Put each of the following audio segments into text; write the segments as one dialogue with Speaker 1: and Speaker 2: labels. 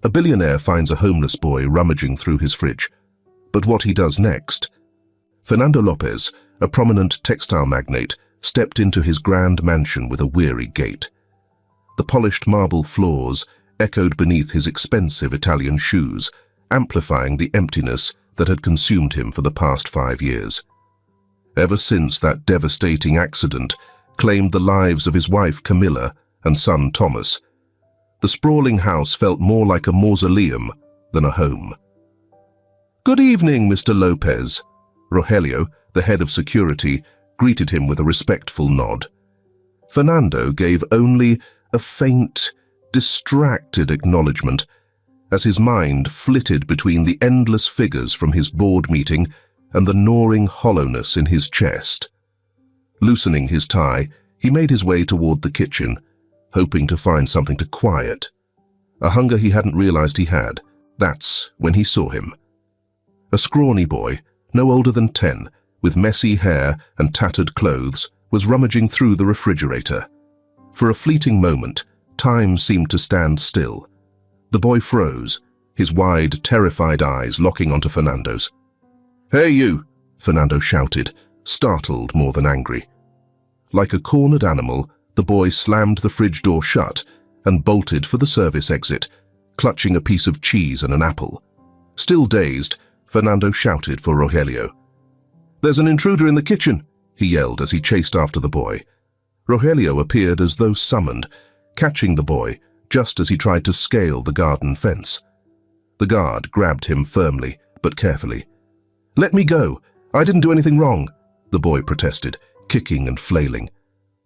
Speaker 1: A billionaire finds a homeless boy rummaging through his fridge. But what he does next? Fernando Lopez, a prominent textile magnate, stepped into his grand mansion with a weary gait. The polished marble floors echoed beneath his expensive Italian shoes, amplifying the emptiness that had consumed him for the past 5 years. Ever since that devastating accident claimed the lives of his wife Camilla and son Thomas, the sprawling house felt more like a mausoleum than a home. "Good evening, Mr. Lopez." Rogelio, the head of security, greeted him with a respectful nod. Fernando gave only a faint, distracted acknowledgement as his mind flitted between the endless figures from his board meeting and the gnawing hollowness in his chest. Loosening his tie, he made his way toward the kitchen, hoping to find something to quiet a hunger he hadn't realized he had. That's when he saw him. A scrawny boy, no older than 10, with messy hair and tattered clothes, was rummaging through the refrigerator. For a fleeting moment, time seemed to stand still. The boy froze, his wide, terrified eyes locking onto Fernando's. "Hey you!" Fernando shouted, startled more than angry. Like a cornered animal, the boy slammed the fridge door shut and bolted for the service exit, clutching a piece of cheese and an apple. Still dazed, Fernando shouted for Rogelio. "There's an intruder in the kitchen!" he yelled as he chased after the boy. Rogelio appeared as though summoned, catching the boy just as he tried to scale the garden fence. The guard grabbed him firmly but carefully. "Let me go! I didn't do anything wrong!" the boy protested, kicking and flailing.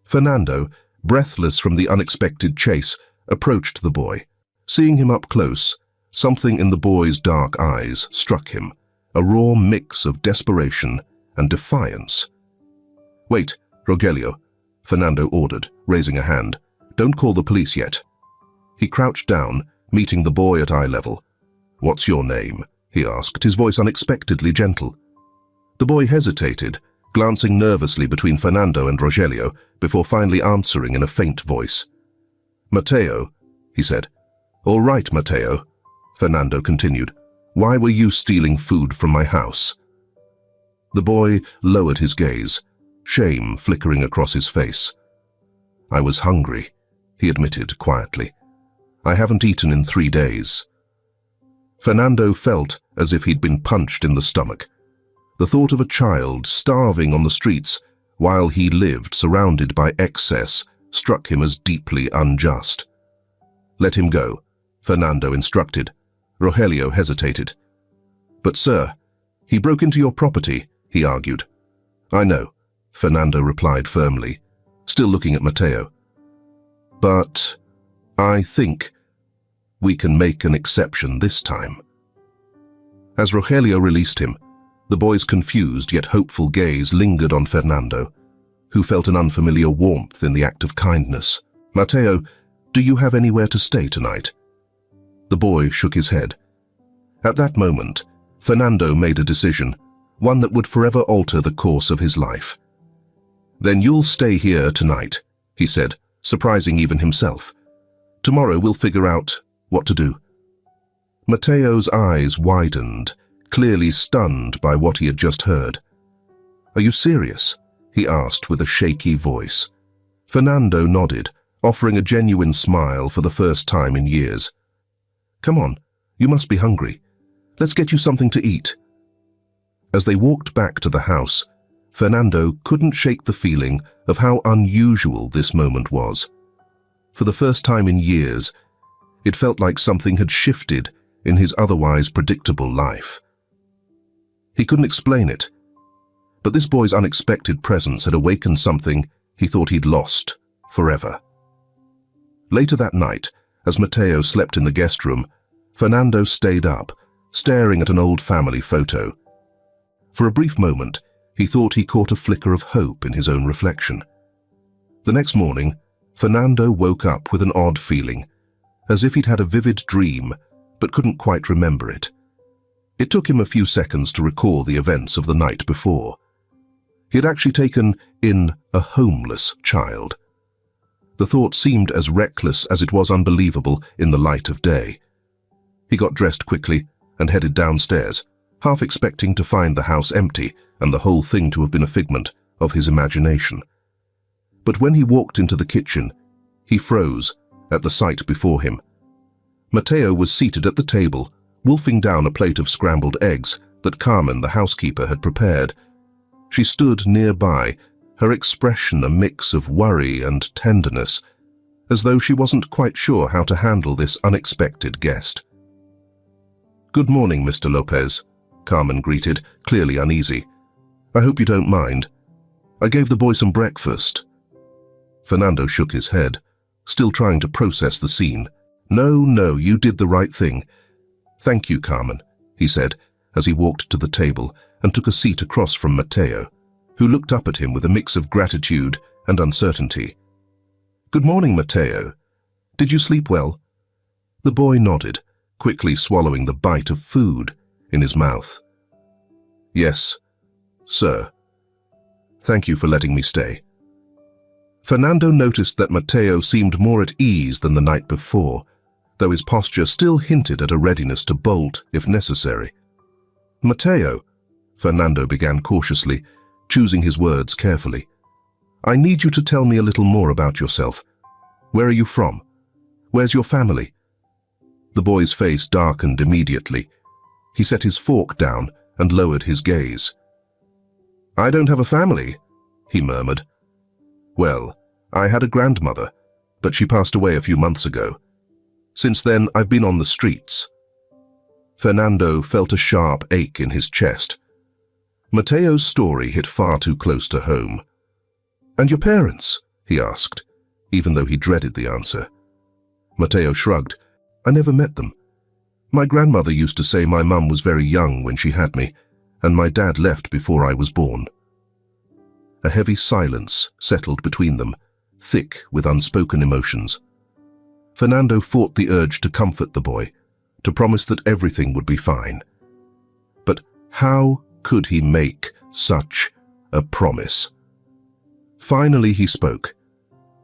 Speaker 1: Fernando, breathless from the unexpected chase, approached the boy. Seeing him up close, something in the boy's dark eyes struck him, a raw mix of desperation and defiance. "Wait, Rogelio," Fernando ordered, raising a hand. "Don't call the police yet." He crouched down, meeting the boy at eye level. "What's your name?" he asked, his voice unexpectedly gentle. The boy hesitated, glancing nervously between Fernando and Rogelio before finally answering in a faint voice. "Mateo," he said. "All right, Mateo," Fernando continued. "Why were you stealing food from my house?" The boy lowered his gaze, shame flickering across his face. "I was hungry," he admitted quietly. "I haven't eaten in 3 days." Fernando felt as if he'd been punched in the stomach. The thought of a child starving on the streets while he lived surrounded by excess struck him as deeply unjust. "Let him go," Fernando instructed. Rogelio hesitated. "But sir, he broke into your property," he argued. "I know," Fernando replied firmly, still looking at Mateo. "But I think we can make an exception this time." As Rogelio released him, the boy's confused yet hopeful gaze lingered on Fernando, who felt an unfamiliar warmth in the act of kindness. "Mateo, do you have anywhere to stay tonight?" The boy shook his head. At that moment, Fernando made a decision, one that would forever alter the course of his life. "Then you'll stay here tonight," he said, surprising even himself. "Tomorrow we'll figure out what to do." Mateo's eyes widened, clearly stunned by what he had just heard. "Are you serious?" he asked with a shaky voice. Fernando nodded, offering a genuine smile for the first time in years. "Come on, you must be hungry. Let's get you something to eat." As they walked back to the house, Fernando couldn't shake the feeling of how unusual this moment was. For the first time in years, it felt like something had shifted in his otherwise predictable life. He couldn't explain it, but this boy's unexpected presence had awakened something he thought he'd lost forever. Later that night, as Mateo slept in the guest room, Fernando stayed up, staring at an old family photo. For a brief moment, he thought he caught a flicker of hope in his own reflection. The next morning, Fernando woke up with an odd feeling, as if he'd had a vivid dream but couldn't quite remember it. It took him a few seconds to recall the events of the night before. He had actually taken in a homeless child. The thought seemed as reckless as it was unbelievable in the light of day. He got dressed quickly and headed downstairs, half expecting to find the house empty and the whole thing to have been a figment of his imagination. But when he walked into the kitchen, he froze at the sight before him. Matteo was seated at the table, wolfing down a plate of scrambled eggs that Carmen, the housekeeper, had prepared. She stood nearby, her expression a mix of worry and tenderness, as though she wasn't quite sure how to handle this unexpected guest. "Good morning, Mr. Lopez," Carmen greeted, clearly uneasy. "I hope you don't mind. I gave the boy some breakfast." Fernando shook his head, still trying to process the scene. No, you did the right thing. "Thank you, Carmen," he said, as he walked to the table and took a seat across from Matteo, who looked up at him with a mix of gratitude and uncertainty. "Good morning, Matteo. Did you sleep well?" The boy nodded, quickly swallowing the bite of food in his mouth. "Yes, sir. Thank you for letting me stay." Fernando noticed that Matteo seemed more at ease than the night before, though his posture still hinted at a readiness to bolt if necessary. "Matteo," Fernando began cautiously, choosing his words carefully, "I need you to tell me a little more about yourself. Where are you from? Where's your family?" The boy's face darkened immediately. He set his fork down and lowered his gaze. "I don't have a family," he murmured. "Well, I had a grandmother, but she passed away a few months ago. Since then, I've been on the streets." Fernando felt a sharp ache in his chest. Matteo's story hit far too close to home. "And your parents?" he asked, even though he dreaded the answer. Matteo shrugged. "I never met them. My grandmother used to say my mum was very young when she had me, and my dad left before I was born." A heavy silence settled between them, thick with unspoken emotions. Fernando fought the urge to comfort the boy, to promise that everything would be fine. But how could he make such a promise? Finally he spoke.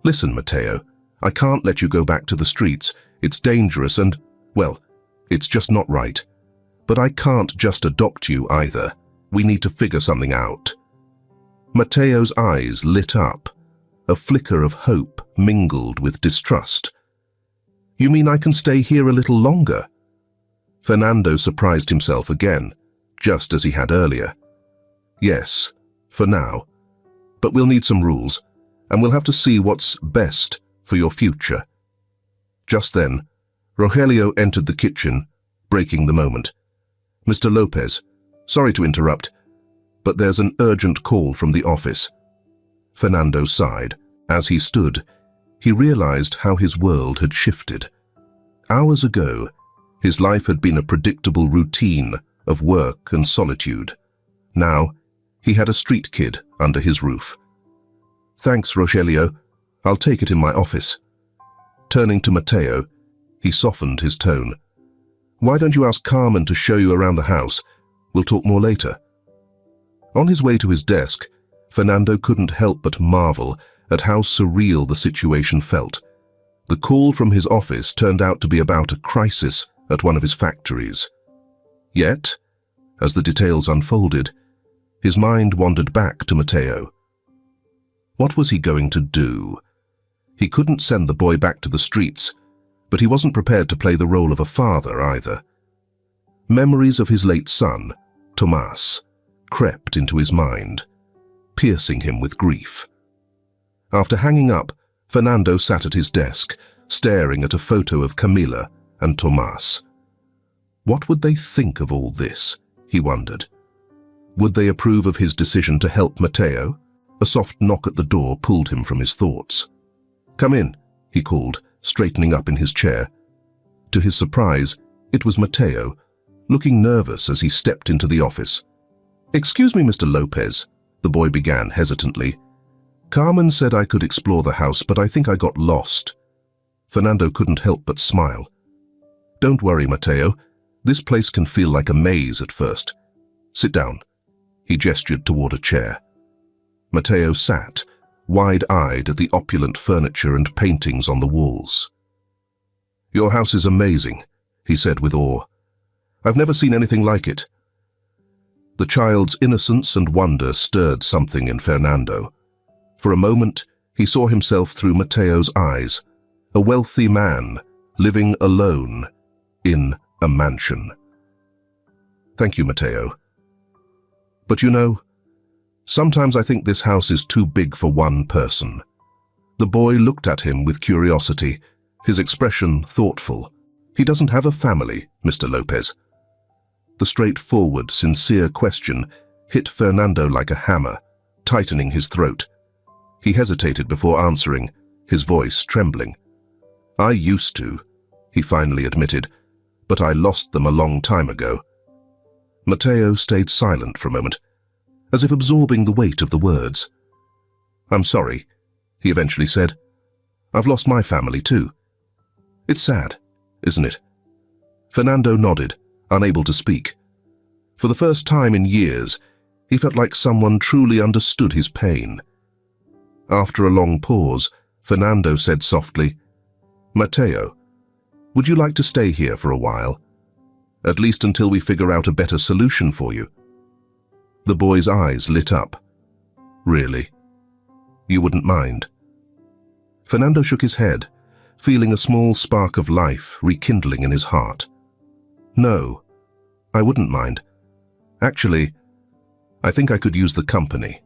Speaker 1: "Listen, Matteo, I can't let you go back to the streets. It's dangerous and, well, it's just not right. But I can't just adopt you either. We need to figure something out." Matteo's eyes lit up, a flicker of hope mingled with distrust. "You mean I can stay here a little longer?" Fernando surprised himself again, just as he had earlier. "Yes, for now. But we'll need some rules, and we'll have to see what's best for your future." Just then, Rogelio entered the kitchen, breaking the moment. "Mr. Lopez, sorry to interrupt, but there's an urgent call from the office." Fernando sighed. As he stood, he realized how his world had shifted. Hours ago, his life had been a predictable routine of work and solitude. Now, he had a street kid under his roof. "Thanks, Rogelio. I'll take it in my office." Turning to Matteo, he softened his tone. "Why don't you ask Carmen to show you around the house? We'll talk more later." On his way to his desk, Fernando couldn't help but marvel at how surreal the situation felt. The call from his office turned out to be about a crisis at one of his factories. Yet, as the details unfolded, his mind wandered back to Matteo. What was he going to do? He couldn't send the boy back to the streets, but he wasn't prepared to play the role of a father either. Memories of his late son, Tomás, crept into his mind, piercing him with grief. After hanging up, Fernando sat at his desk, staring at a photo of Camila and Tomás. What would they think of all this, he wondered. Would they approve of his decision to help Matteo? A soft knock at the door pulled him from his thoughts. "Come in," he called, straightening up in his chair. To his surprise, it was Matteo, looking nervous as he stepped into the office. "Excuse me, Mr. Lopez," the boy began hesitantly. "Carmen said I could explore the house, but I think I got lost." Fernando couldn't help but smile. "Don't worry, Matteo. This place can feel like a maze at first. Sit down." He gestured toward a chair. Matteo sat, wide-eyed at the opulent furniture and paintings on the walls. "Your house is amazing," he said with awe. "I've never seen anything like it." The child's innocence and wonder stirred something in Fernando. For a moment, he saw himself through Mateo's eyes, a wealthy man living alone in a mansion. "Thank you, Mateo. But you know, sometimes I think this house is too big for one person." The boy looked at him with curiosity, his expression thoughtful. "He doesn't have a family, Mr. Lopez." The straightforward, sincere question hit Fernando like a hammer, tightening his throat. He hesitated before answering, his voice trembling. "I used to," he finally admitted, "but I lost them a long time ago." Mateo stayed silent for a moment, as if absorbing the weight of the words. "I'm sorry," he eventually said. "I've lost my family too. It's sad, isn't it?" Fernando nodded, unable to speak. For the first time in years, he felt like someone truly understood his pain. After a long pause, Fernando said softly, "Mateo, would you like to stay here for a while? At least until we figure out a better solution for you?" The boy's eyes lit up. "Really? You wouldn't mind?" Fernando shook his head, feeling a small spark of life rekindling in his heart. "No, I wouldn't mind. Actually, I think I could use the company."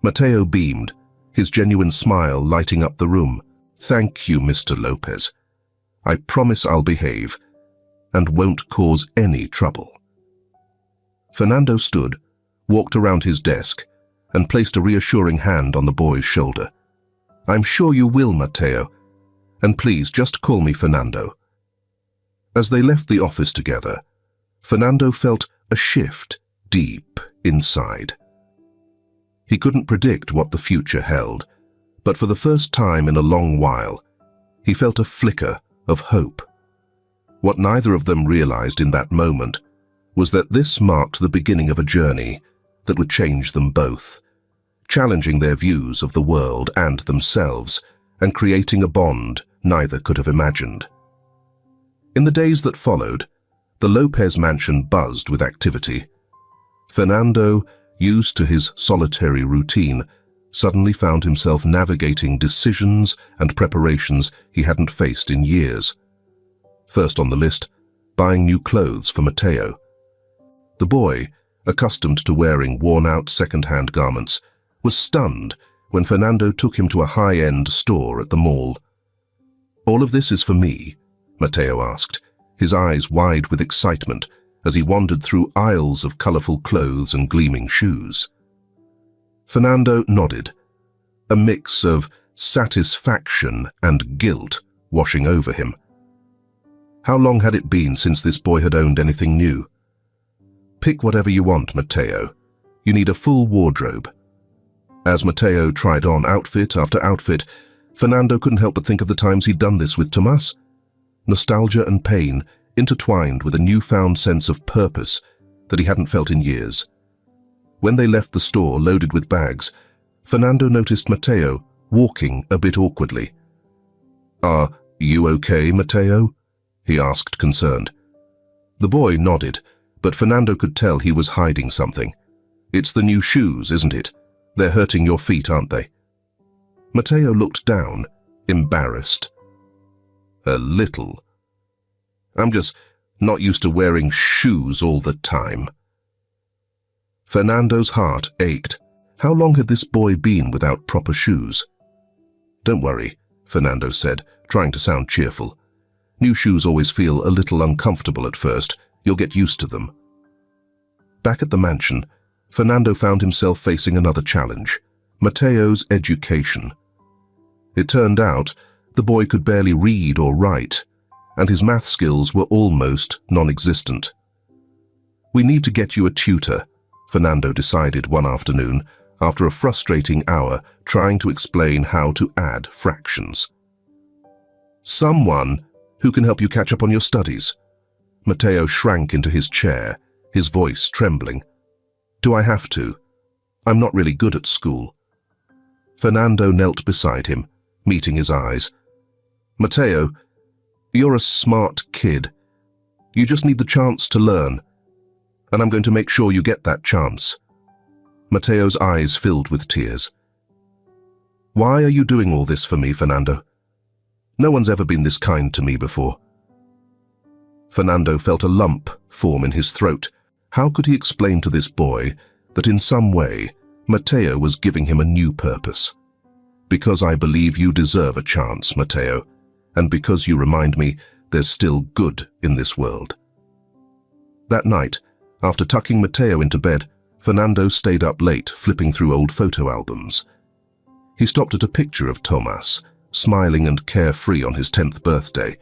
Speaker 1: Mateo beamed, his genuine smile lighting up the room. "Thank you, Mr. Lopez. I promise I'll behave and won't cause any trouble." Fernando stood, walked around his desk, and placed a reassuring hand on the boy's shoulder. "I'm sure you will, Mateo, and please just call me Fernando." As they left the office together, Fernando felt a shift deep inside. He couldn't predict what the future held, but for the first time in a long while, he felt a flicker of hope. What neither of them realized in that moment was that this marked the beginning of a journey that would change them both, challenging their views of the world and themselves, and creating a bond neither could have imagined. In the days that followed, the Lopez mansion buzzed with activity. Fernando, used to his solitary routine, suddenly found himself navigating decisions and preparations he hadn't faced in years. First on the list, buying new clothes for Mateo. The boy, accustomed to wearing worn-out second-hand garments, was stunned when Fernando took him to a high-end store at the mall. "All of this is for me?" Mateo asked, his eyes wide with excitement as he wandered through aisles of colorful clothes and gleaming shoes. Fernando nodded, a mix of satisfaction and guilt washing over him. How long had it been since this boy had owned anything new? "Pick whatever you want, Mateo. You need a full wardrobe." As Mateo tried on outfit after outfit, Fernando couldn't help but think of the times he'd done this with Tomas. Nostalgia and pain intertwined with a newfound sense of purpose that he hadn't felt in years. When they left the store loaded with bags, Fernando noticed Mateo walking a bit awkwardly. "Are you okay, Mateo?" he asked, concerned. The boy nodded, but Fernando could tell he was hiding something. "It's the new shoes, isn't it? They're hurting your feet, aren't they?" Mateo looked down, embarrassed. "A little. I'm just not used to wearing shoes all the time." Fernando's heart ached. How long had this boy been without proper shoes? "Don't worry," Fernando said, trying to sound cheerful. "New shoes always feel a little uncomfortable at first. You'll get used to them." Back at the mansion, Fernando found himself facing another challenge, Mateo's education. It turned out the boy could barely read or write, and his math skills were almost non-existent. "We need to get you a tutor," Fernando decided one afternoon, after a frustrating hour trying to explain how to add fractions. "Someone who can help you catch up on your studies." Mateo shrank into his chair, his voice trembling. "Do I have to? I'm not really good at school." Fernando knelt beside him, meeting his eyes. "Mateo, you're a smart kid, You just need the chance to learn, and I'm going to make sure you get that chance." Matteo's eyes filled with tears. "Why are you doing all this for me, Fernando? No one's ever been this kind to me before." Fernando felt a lump form in his throat. How could he explain to this boy that in some way Matteo was giving him a new purpose? "Because I believe you deserve a chance, Matteo, and because you remind me there's still good in this world." That night, after tucking Matteo into bed, Fernando stayed up late flipping through old photo albums. He stopped at a picture of Tomas, smiling and carefree on his 10th birthday,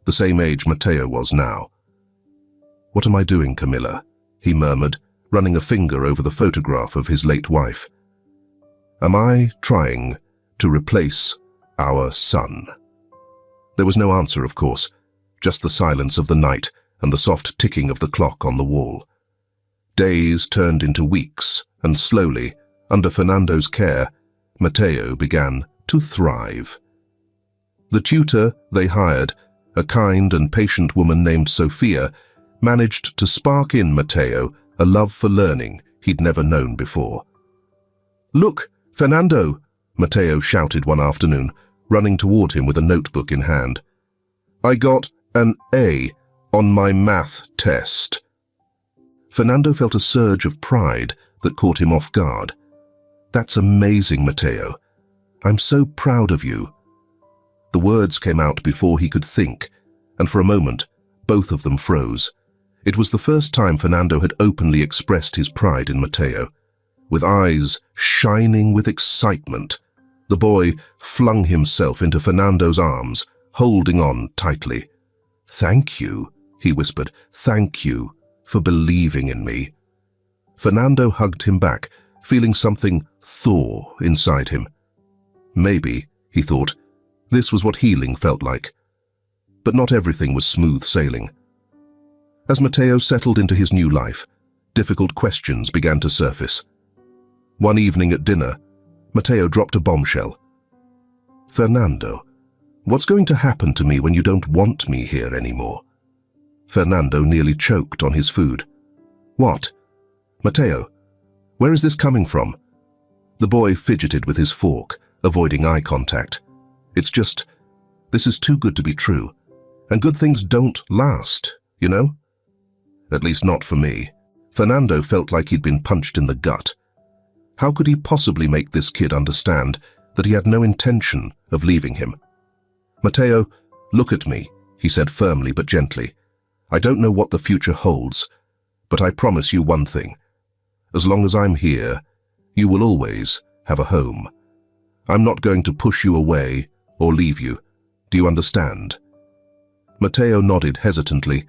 Speaker 1: the same age Matteo was now. "What am I doing, Camilla?" he murmured, running a finger over the photograph of his late wife. "Am I trying to replace our son?" There was no answer, of course, just the silence of the night and the soft ticking of the clock on the wall. Days turned into weeks, and slowly, under Fernando's care, Matteo began to thrive. The tutor they hired, a kind and patient woman named Sophia, managed to spark in Matteo a love for learning he'd never known before. "Look, Fernando!" Matteo shouted one afternoon, running toward him with a notebook in hand. "I got an A on my math test." Fernando felt a surge of pride that caught him off guard. "That's amazing, Matteo. I'm so proud of you." The words came out before he could think, and for a moment, both of them froze. It was the first time Fernando had openly expressed his pride in Matteo. With eyes shining with excitement, the boy flung himself into Fernando's arms, holding on tightly. "Thank you," he whispered. "Thank you for believing in me." Fernando hugged him back, feeling something thaw inside him. Maybe, he thought, this was what healing felt like. But not everything was smooth sailing. As Matteo settled into his new life, difficult questions began to surface. One evening at dinner, Matteo dropped a bombshell. "Fernando, what's going to happen to me when you don't want me here anymore?" Fernando nearly choked on his food. "What? Matteo, where is this coming from?" The boy fidgeted with his fork, avoiding eye contact. "It's just, this is too good to be true. And good things don't last, you know? At least not for me." Fernando felt like he'd been punched in the gut. How could he possibly make this kid understand that he had no intention of leaving him? "Matteo, look at me," he said firmly but gently. "I don't know what the future holds, but I promise you one thing. As long as I'm here, you will always have a home. I'm not going to push you away or leave you. Do you understand?" Matteo nodded hesitantly,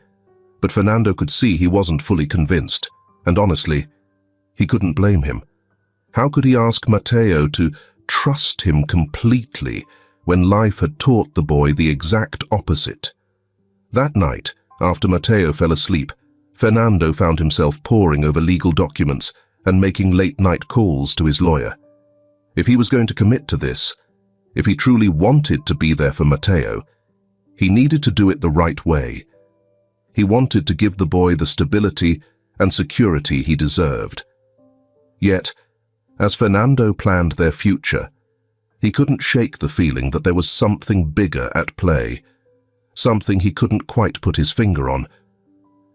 Speaker 1: but Fernando could see he wasn't fully convinced, and honestly, he couldn't blame him. How could he ask Matteo to trust him completely when life had taught the boy the exact opposite? That night, after Matteo fell asleep, Fernando found himself poring over legal documents and making late-night calls to his lawyer. If he was going to commit to this, if he truly wanted to be there for Matteo, he needed to do it the right way. He wanted to give the boy the stability and security he deserved. Yet, as Fernando planned their future, he couldn't shake the feeling that there was something bigger at play, something he couldn't quite put his finger on,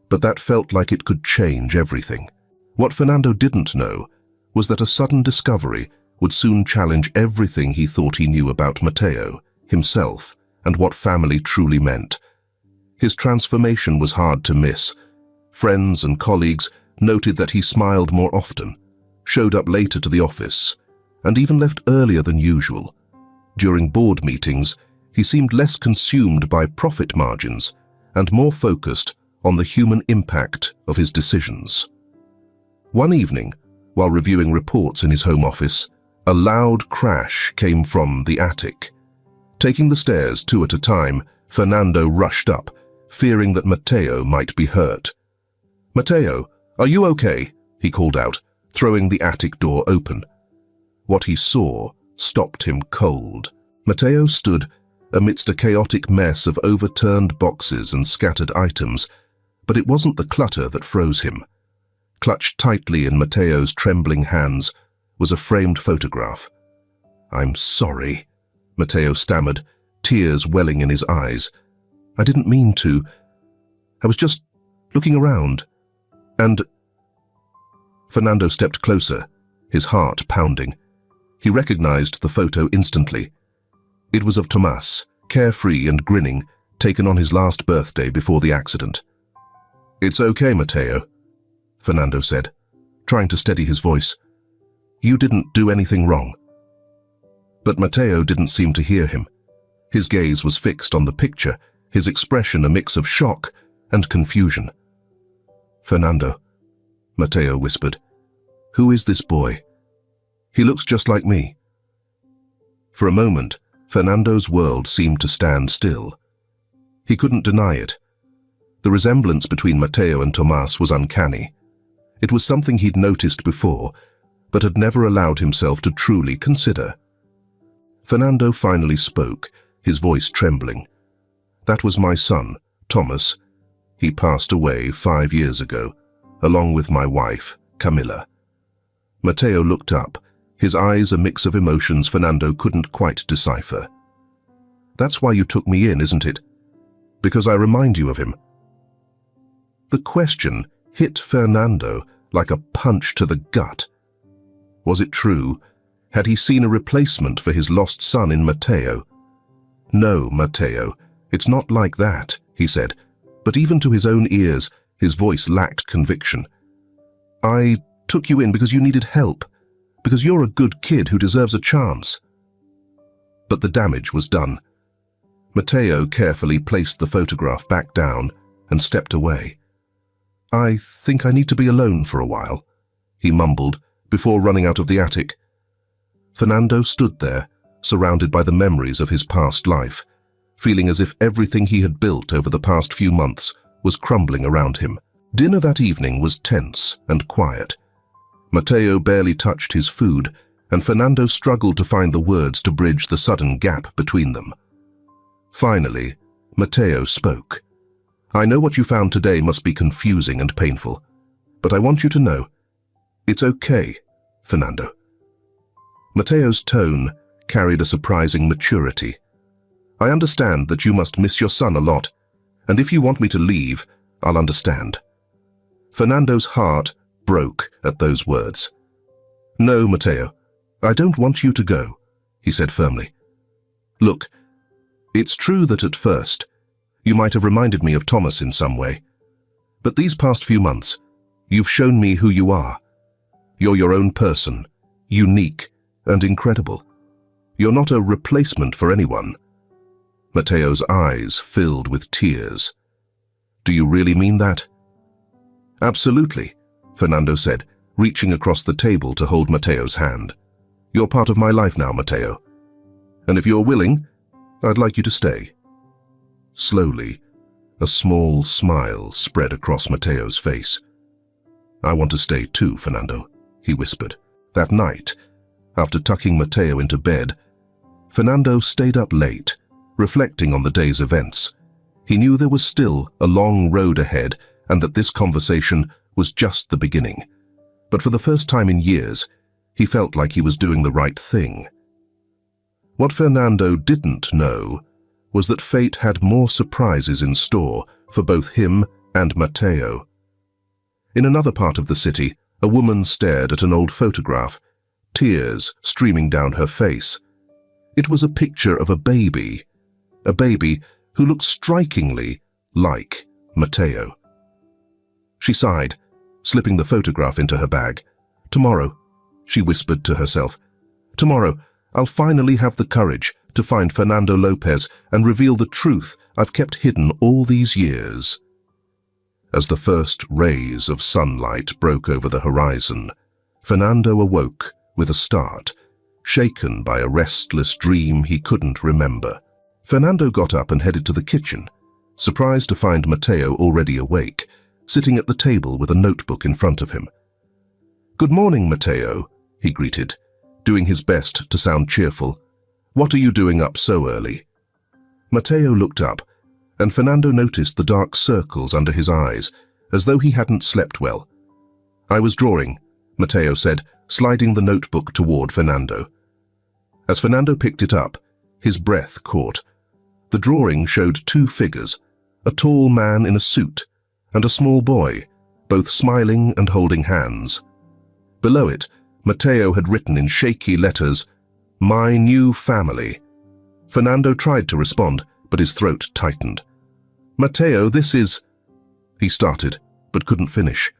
Speaker 1: but that felt like it could change everything. What Fernando didn't know was that a sudden discovery would soon challenge everything he thought he knew about Matteo, himself, and what family truly meant. His transformation was hard to miss. Friends and colleagues noted that he smiled more often, showed up later to the office, and even left earlier than usual. During board meetings, he seemed less consumed by profit margins and more focused on the human impact of his decisions. One evening, while reviewing reports in his home office, a loud crash came from the attic. Taking the stairs two at a time, Fernando rushed up, fearing that Matteo might be hurt. "Matteo, are you okay?" he called out, throwing the attic door open. What he saw stopped him cold. Matteo stood amidst a chaotic mess of overturned boxes and scattered items, But it wasn't the clutter that froze him. Clutched tightly in Matteo's trembling hands was a framed photograph. "I'm sorry," Matteo stammered, tears welling in his eyes. "I didn't mean to. I was just looking around. And—" Fernando stepped closer, his heart pounding. He recognized the photo instantly. It was of Tomás, carefree and grinning, taken on his last birthday before the accident. "It's okay, Matteo," Fernando said, trying to steady his voice. "You didn't do anything wrong." But Matteo didn't seem to hear him. His gaze was fixed on the picture, his expression a mix of shock and confusion. "Fernando," Matteo whispered, "who is this boy? He looks just like me." For a moment, Fernando's world seemed to stand still. He couldn't deny it. The resemblance between Matteo and Tomás was uncanny. It was something he'd noticed before, but had never allowed himself to truly consider. Fernando finally spoke, his voice trembling. "That was my son, Tomás. He passed away 5 years ago, along with my wife, Camilla." Matteo looked up, his eyes a mix of emotions Fernando couldn't quite decipher. "That's why you took me in, isn't it? Because I remind you of him?" The question hit Fernando like a punch to the gut. Was it true? Had he seen a replacement for his lost son in Matteo? "No, Matteo, it's not like that," he said, but even to his own ears, his voice lacked conviction. "I took you in because you needed help, because you're a good kid who deserves a chance." But the damage was done. Matteo carefully placed the photograph back down and stepped away. "I think I need to be alone for a while," he mumbled before running out of the attic. Fernando stood there, surrounded by the memories of his past life, feeling as if everything he had built over the past few months was crumbling around him. Dinner that evening was tense and quiet. Matteo barely touched his food, and Fernando struggled to find the words to bridge the sudden gap between them. Finally, Matteo spoke. "I know what you found today must be confusing and painful, but I want you to know, it's okay, Fernando." Matteo's tone carried a surprising maturity. "I understand that you must miss your son a lot, and if you want me to leave, I'll understand." Fernando's heart broke at those words. "No, Matteo, I don't want you to go," he said firmly. "Look, it's true that at first, you might have reminded me of Tomás in some way, but these past few months, you've shown me who you are. You're your own person, unique and incredible. You're not a replacement for anyone." Matteo's eyes filled with tears. "Do you really mean that?" "Absolutely," Fernando said, reaching across the table to hold Matteo's hand. "You're part of my life now, Matteo. And if you're willing, I'd like you to stay." Slowly, a small smile spread across Matteo's face. "I want to stay too, Fernando," he whispered. That night, after tucking Matteo into bed, Fernando stayed up late, reflecting on the day's events. He knew there was still a long road ahead and that this conversation was just the beginning. But for the first time in years, he felt like he was doing the right thing. What Fernando didn't know was that fate had more surprises in store for both him and Matteo. In another part of the city, a woman stared at an old photograph, tears streaming down her face. It was a picture of a baby who looked strikingly like Matteo. She sighed, slipping the photograph into her bag. "Tomorrow," she whispered to herself, "tomorrow I'll finally have the courage to find Fernando Lopez and reveal the truth I've kept hidden all these years." As the first rays of sunlight broke over the horizon, Fernando awoke with a start, shaken by a restless dream he couldn't remember. Fernando got up and headed to the kitchen, surprised to find Matteo already awake, sitting at the table with a notebook in front of him. "Good morning, Matteo," he greeted, doing his best to sound cheerful. "What are you doing up so early?" Matteo looked up, and Fernando noticed the dark circles under his eyes, as though he hadn't slept well. "I was drawing," Mateo said, sliding the notebook toward Fernando. As Fernando picked it up, his breath caught. The drawing showed two figures, a tall man in a suit and a small boy, both smiling and holding hands. Below it, Mateo had written in shaky letters, "My new family." Fernando tried to respond, but his throat tightened. "Mateo, this is—" He started, but couldn't finish.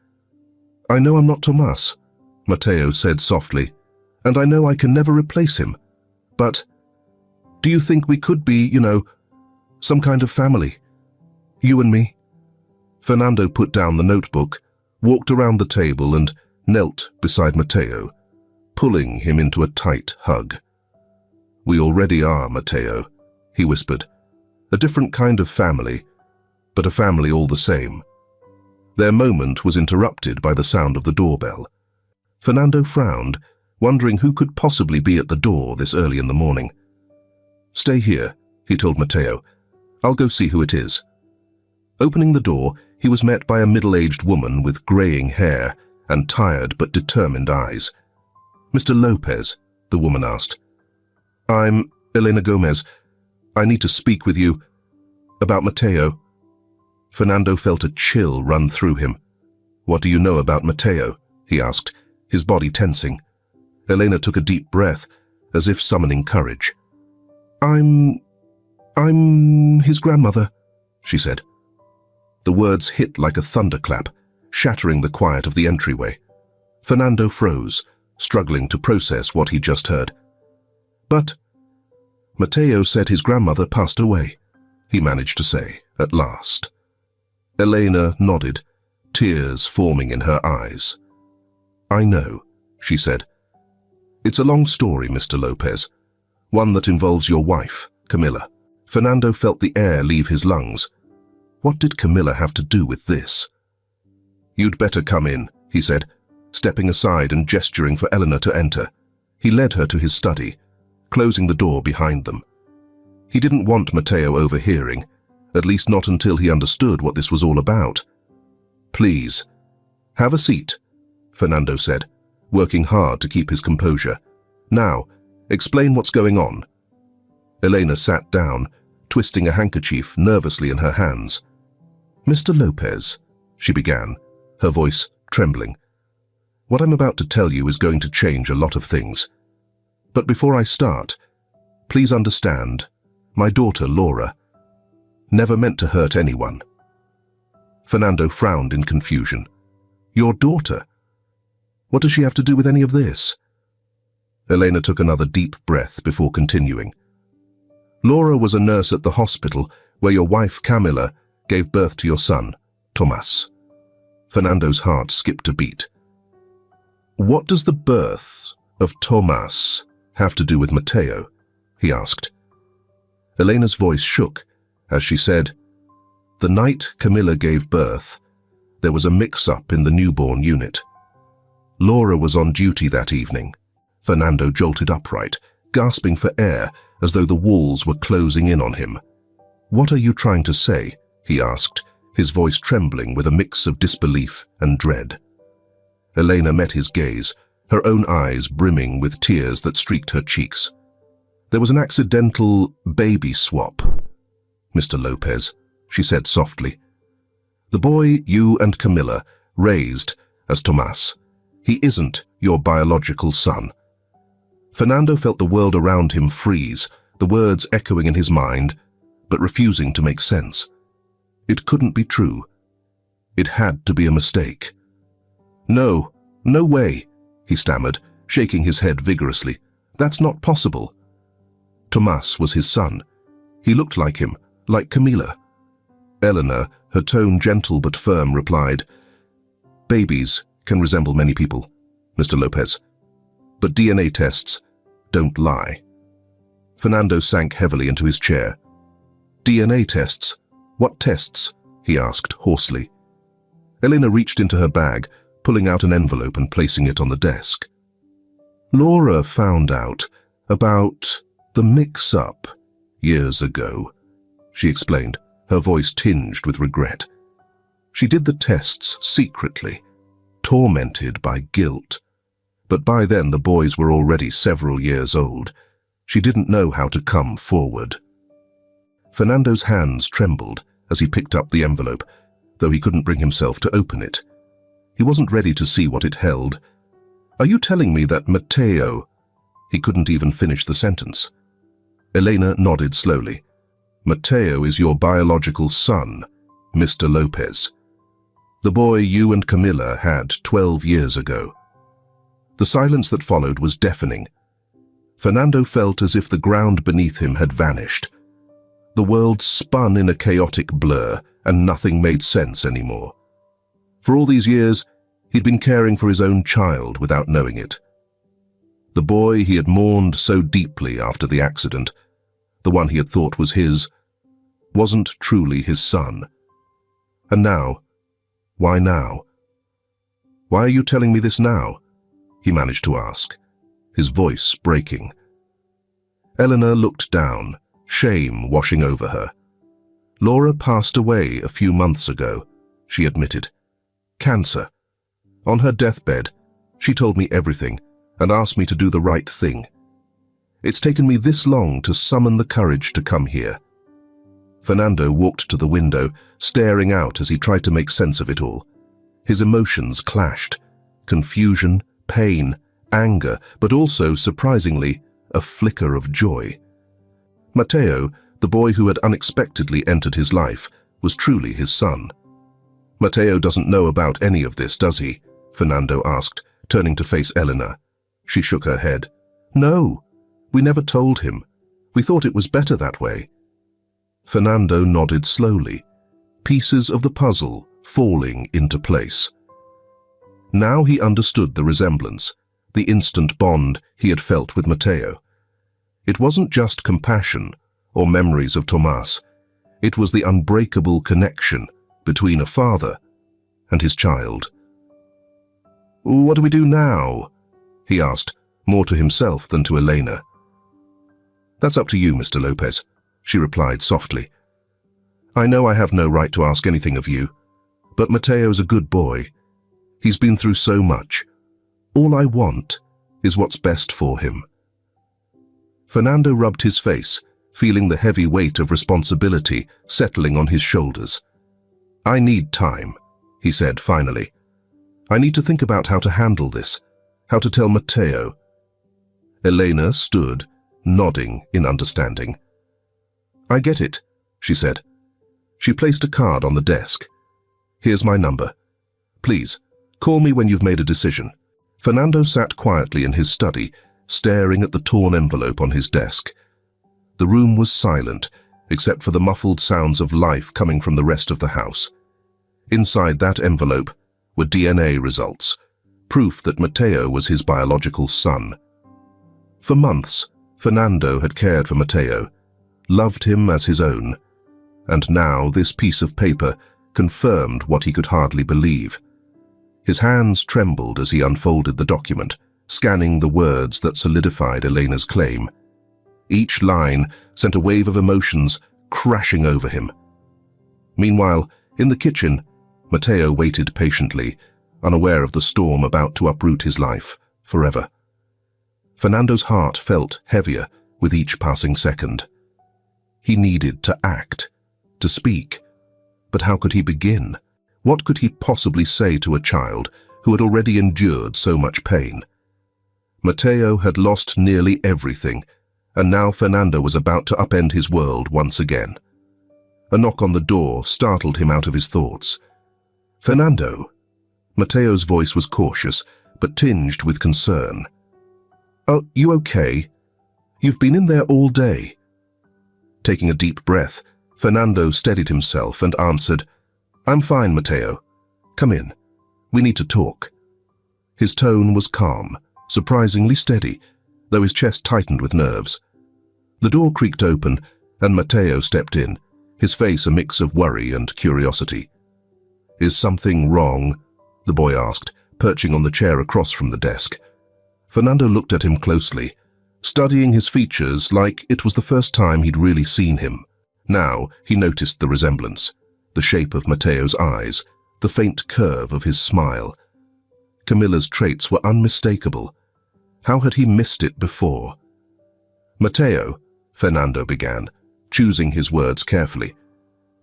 Speaker 1: "I know I'm not Tomas," Mateo said softly, "and I know I can never replace him. But do you think we could be, some kind of family? You and me?" Fernando put down the notebook, walked around the table and knelt beside Mateo, pulling him into a tight hug. "We already are, Mateo," he whispered. "A different kind of family, but a family all the same." Their moment was interrupted by the sound of the doorbell. Fernando frowned, wondering who could possibly be at the door this early in the morning. "Stay here," he told Mateo. "I'll go see who it is." Opening the door, he was met by a middle-aged woman with graying hair and tired but determined eyes. "Mr. Lopez?" the woman asked. "I'm Elena Gomez. I need to speak with you about Mateo." Fernando felt a chill run through him. "What do you know about Mateo?" he asked, his body tensing. Elena took a deep breath, as if summoning courage. I'm his grandmother," she said. The words hit like a thunderclap, shattering the quiet of the entryway. Fernando froze, struggling to process what he'd just heard. "But Mateo said his grandmother passed away," he managed to say, at last. Elena nodded, tears forming in her eyes. "I know," she said. "It's a long story, Mr. Lopez, one that involves your wife, Camilla." Fernando felt the air leave his lungs. What did Camilla have to do with this? "You'd better come in," he said, stepping aside and gesturing for Eleanor to enter. He led her to his study, closing the door behind them. He didn't want Mateo overhearing, at least not until he understood what this was all about. "Please, have a seat," Fernando said, working hard to keep his composure. "Now, explain what's going on." Elena sat down, twisting a handkerchief nervously in her hands. "Mr. Lopez," she began, her voice trembling. "What I'm about to tell you is going to change a lot of things. But before I start, please understand, my daughter Laura never meant to hurt anyone." Fernando frowned in confusion. "Your daughter? What does she have to do with any of this?" Elena took another deep breath before continuing. "Laura was a nurse at the hospital where your wife Camilla gave birth to your son, Tomas." Fernando's heart skipped a beat. "What does the birth of Tomas have to do with Mateo?" he asked. Elena's voice shook as she said, "The night Camilla gave birth, there was a mix-up in the newborn unit. Laura was on duty that evening." Fernando jolted upright, gasping for air as though the walls were closing in on him. "What are you trying to say?" he asked, his voice trembling with a mix of disbelief and dread. Elena met his gaze, her own eyes brimming with tears that streaked her cheeks. "There was an accidental baby swap, Mr. Lopez," she said softly. "The boy you and Camilla raised as Tomas, he isn't your biological son." Fernando felt the world around him freeze, the words echoing in his mind, but refusing to make sense. It couldn't be true. It had to be a mistake. "No, no way," he stammered, shaking his head vigorously. "That's not possible." Tomas was his son. He looked like him, like Camilla. Eleanor, her tone gentle but firm, replied, "Babies can resemble many people, Mr. Lopez, but DNA tests don't lie." Fernando sank heavily into his chair. "DNA tests? What tests?" he asked hoarsely. Elena reached into her bag, pulling out an envelope and placing it on the desk. "Laura found out about the mix-up years ago," she explained, her voice tinged with regret. She did the tests secretly, tormented by guilt. But by then the boys were already several years old. She didn't know how to come forward. Fernando's hands trembled as he picked up the envelope, though he couldn't bring himself to open it. He wasn't ready to see what it held. "Are you telling me that Matteo—" He couldn't even finish the sentence. Elena nodded slowly. "Matteo is your biological son, Mr. Lopez. The boy you and Camilla had 12 years ago." The silence that followed was deafening. Fernando felt as if the ground beneath him had vanished. The world spun in a chaotic blur, and nothing made sense anymore. For all these years, he'd been caring for his own child without knowing it. The boy he had mourned so deeply after the accident, the one he had thought was his, wasn't truly his son. And now, why now? "Why are you telling me this now?" he managed to ask, his voice breaking. Eleanor looked down, shame washing over her. "Laura passed away a few months ago," she admitted. "Cancer. On her deathbed, she told me everything and asked me to do the right thing. It's taken me this long to summon the courage to come here." Fernando walked to the window, staring out as he tried to make sense of it all. His emotions clashed. Confusion, pain, anger, but also, surprisingly, a flicker of joy. Matteo, the boy who had unexpectedly entered his life, was truly his son. "Matteo doesn't know about any of this, does he?" Fernando asked, turning to face Eleanor. She shook her head. "No, we never told him. We thought it was better that way." Fernando nodded slowly, pieces of the puzzle falling into place. Now he understood the resemblance, the instant bond he had felt with Matteo. It wasn't just compassion or memories of Tomas. It was the unbreakable connection between a father and his child. "What do we do now?" he asked, more to himself than to Elena. "That's up to you, Mr. Lopez," she replied softly. "I know I have no right to ask anything of you, but Matteo's a good boy. He's been through so much. All I want is what's best for him." Fernando rubbed his face, feeling the heavy weight of responsibility settling on his shoulders. "I need time," he said finally. "I need to think about how to handle this, how to tell Matteo." Elena stood, nodding in understanding. "I get it," she said. She placed a card on the desk. "Here's my number. Please, call me when you've made a decision." Fernando sat quietly in his study, staring at the torn envelope on his desk. The room was silent, except for the muffled sounds of life coming from the rest of the house. Inside that envelope were DNA results, proof that Matteo was his biological son. For months, Fernando had cared for Matteo, loved him as his own, and now this piece of paper confirmed what he could hardly believe. His hands trembled as he unfolded the document, scanning the words that solidified Elena's claim. Each line sent a wave of emotions crashing over him. Meanwhile, in the kitchen, Matteo waited patiently, unaware of the storm about to uproot his life forever. Fernando's heart felt heavier with each passing second. He needed to act, to speak. But how could he begin? What could he possibly say to a child who had already endured so much pain? Matteo had lost nearly everything, and now Fernando was about to upend his world once again. A knock on the door startled him out of his thoughts. "Fernando?" Matteo's voice was cautious, but tinged with concern. "Are you okay? You've been in there all day." Taking a deep breath, Fernando steadied himself and answered, "I'm fine, Matteo. Come in. We need to talk." His tone was calm, surprisingly steady, though his chest tightened with nerves. The door creaked open, and Matteo stepped in, his face a mix of worry and curiosity. "Is something wrong?" the boy asked, perching on the chair across from the desk. Fernando looked at him closely, studying his features like it was the first time he'd really seen him. Now he noticed the resemblance, the shape of Matteo's eyes, the faint curve of his smile. Camilla's traits were unmistakable. How had he missed it before? "Matteo," Fernando began, choosing his words carefully,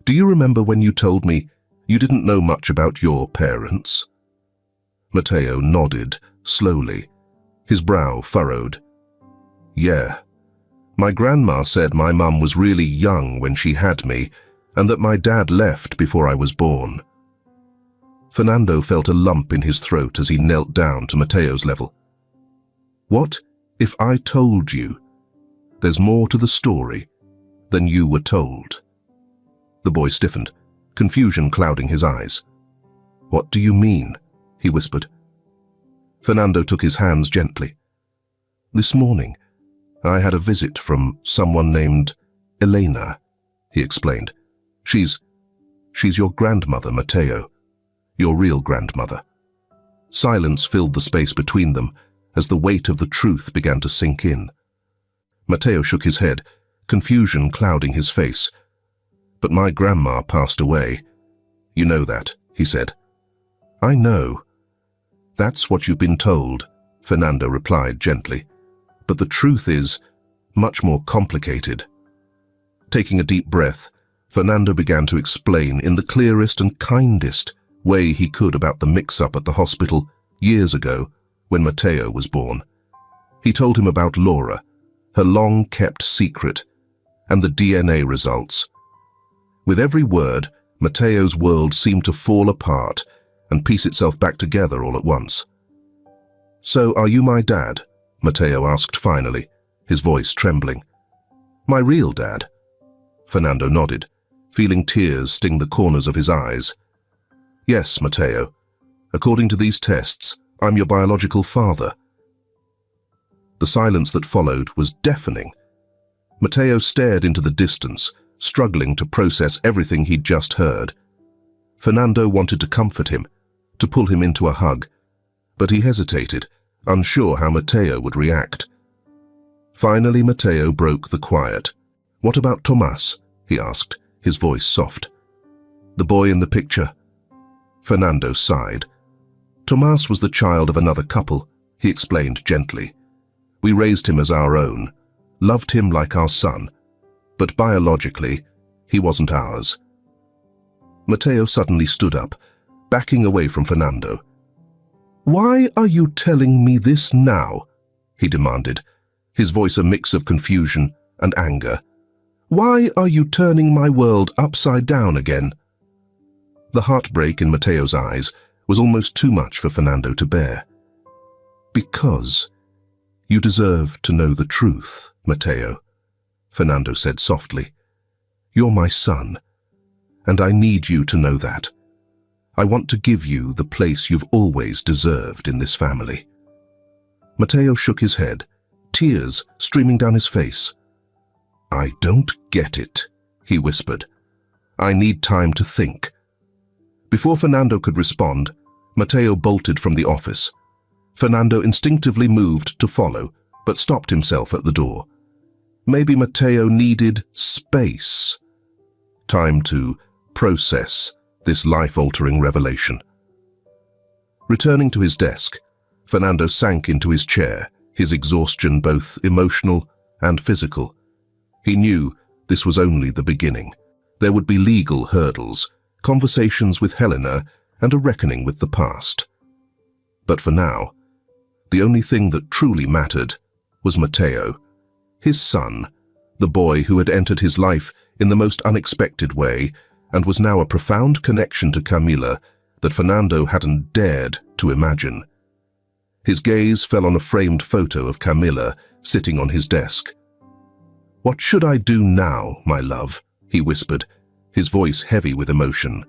Speaker 1: "do you remember when you told me you didn't know much about your parents?" Matteo nodded, slowly, his brow furrowed. "Yeah. My grandma said my mum was really young when she had me, and that my dad left before I was born." Fernando felt a lump in his throat as he knelt down to Matteo's level. "What if I told you there's more to the story than you were told?" The boy stiffened, confusion clouding his eyes. "What do you mean?" he whispered. Fernando took his hands gently. "This morning, I had a visit from someone named Elena," he explained. She's your grandmother, Matteo. Your real grandmother." Silence filled the space between them as the weight of the truth began to sink in. Matteo shook his head, confusion clouding his face. "But my grandma passed away. You know that," he said. "I know. That's what you've been told," Fernando replied gently. "But the truth is much more complicated." Taking a deep breath, Fernando began to explain in the clearest and kindest way he could about the mix-up at the hospital years ago when Matteo was born. He told him about Laura, her long-kept secret, and the DNA results. With every word, Matteo's world seemed to fall apart and piece itself back together all at once. "So are you my dad?" Matteo asked finally, his voice trembling. "My real dad?" Fernando nodded, feeling tears sting the corners of his eyes. "Yes, Matteo. According to these tests, I'm your biological father." The silence that followed was deafening. Matteo stared into the distance, struggling to process everything he'd just heard. Fernando wanted to comfort him, to pull him into a hug, but he hesitated, unsure how Matteo would react. Finally, Matteo broke the quiet. "What about Tomas?" he asked, his voice soft. "The boy in the picture?" Fernando sighed. "Tomas was the child of another couple," he explained gently. "We raised him as our own, loved him like our son, but biologically, he wasn't ours." Matteo suddenly stood up, backing away from Fernando. "Why are you telling me this now?" he demanded, his voice a mix of confusion and anger. "Why are you turning my world upside down again?" The heartbreak in Matteo's eyes was almost too much for Fernando to bear. "Because you deserve to know the truth, Matteo," Fernando said softly. "You're my son, and I need you to know that. I want to give you the place you've always deserved in this family." Matteo shook his head, tears streaming down his face. "I don't get it," he whispered. "I need time to think." Before Fernando could respond, Matteo bolted from the office. Fernando instinctively moved to follow, but stopped himself at the door. Maybe Matteo needed space. Time to process this life-altering revelation. Returning to his desk, Fernando sank into his chair, his exhaustion both emotional and physical. He knew this was only the beginning. There would be legal hurdles, conversations with Helena, and a reckoning with the past. But for now, the only thing that truly mattered was Matteo, his son, the boy who had entered his life in the most unexpected way and was now a profound connection to Camilla that Fernando hadn't dared to imagine. His gaze fell on a framed photo of Camilla sitting on his desk. "What should I do now, my love?" he whispered, his voice heavy with emotion.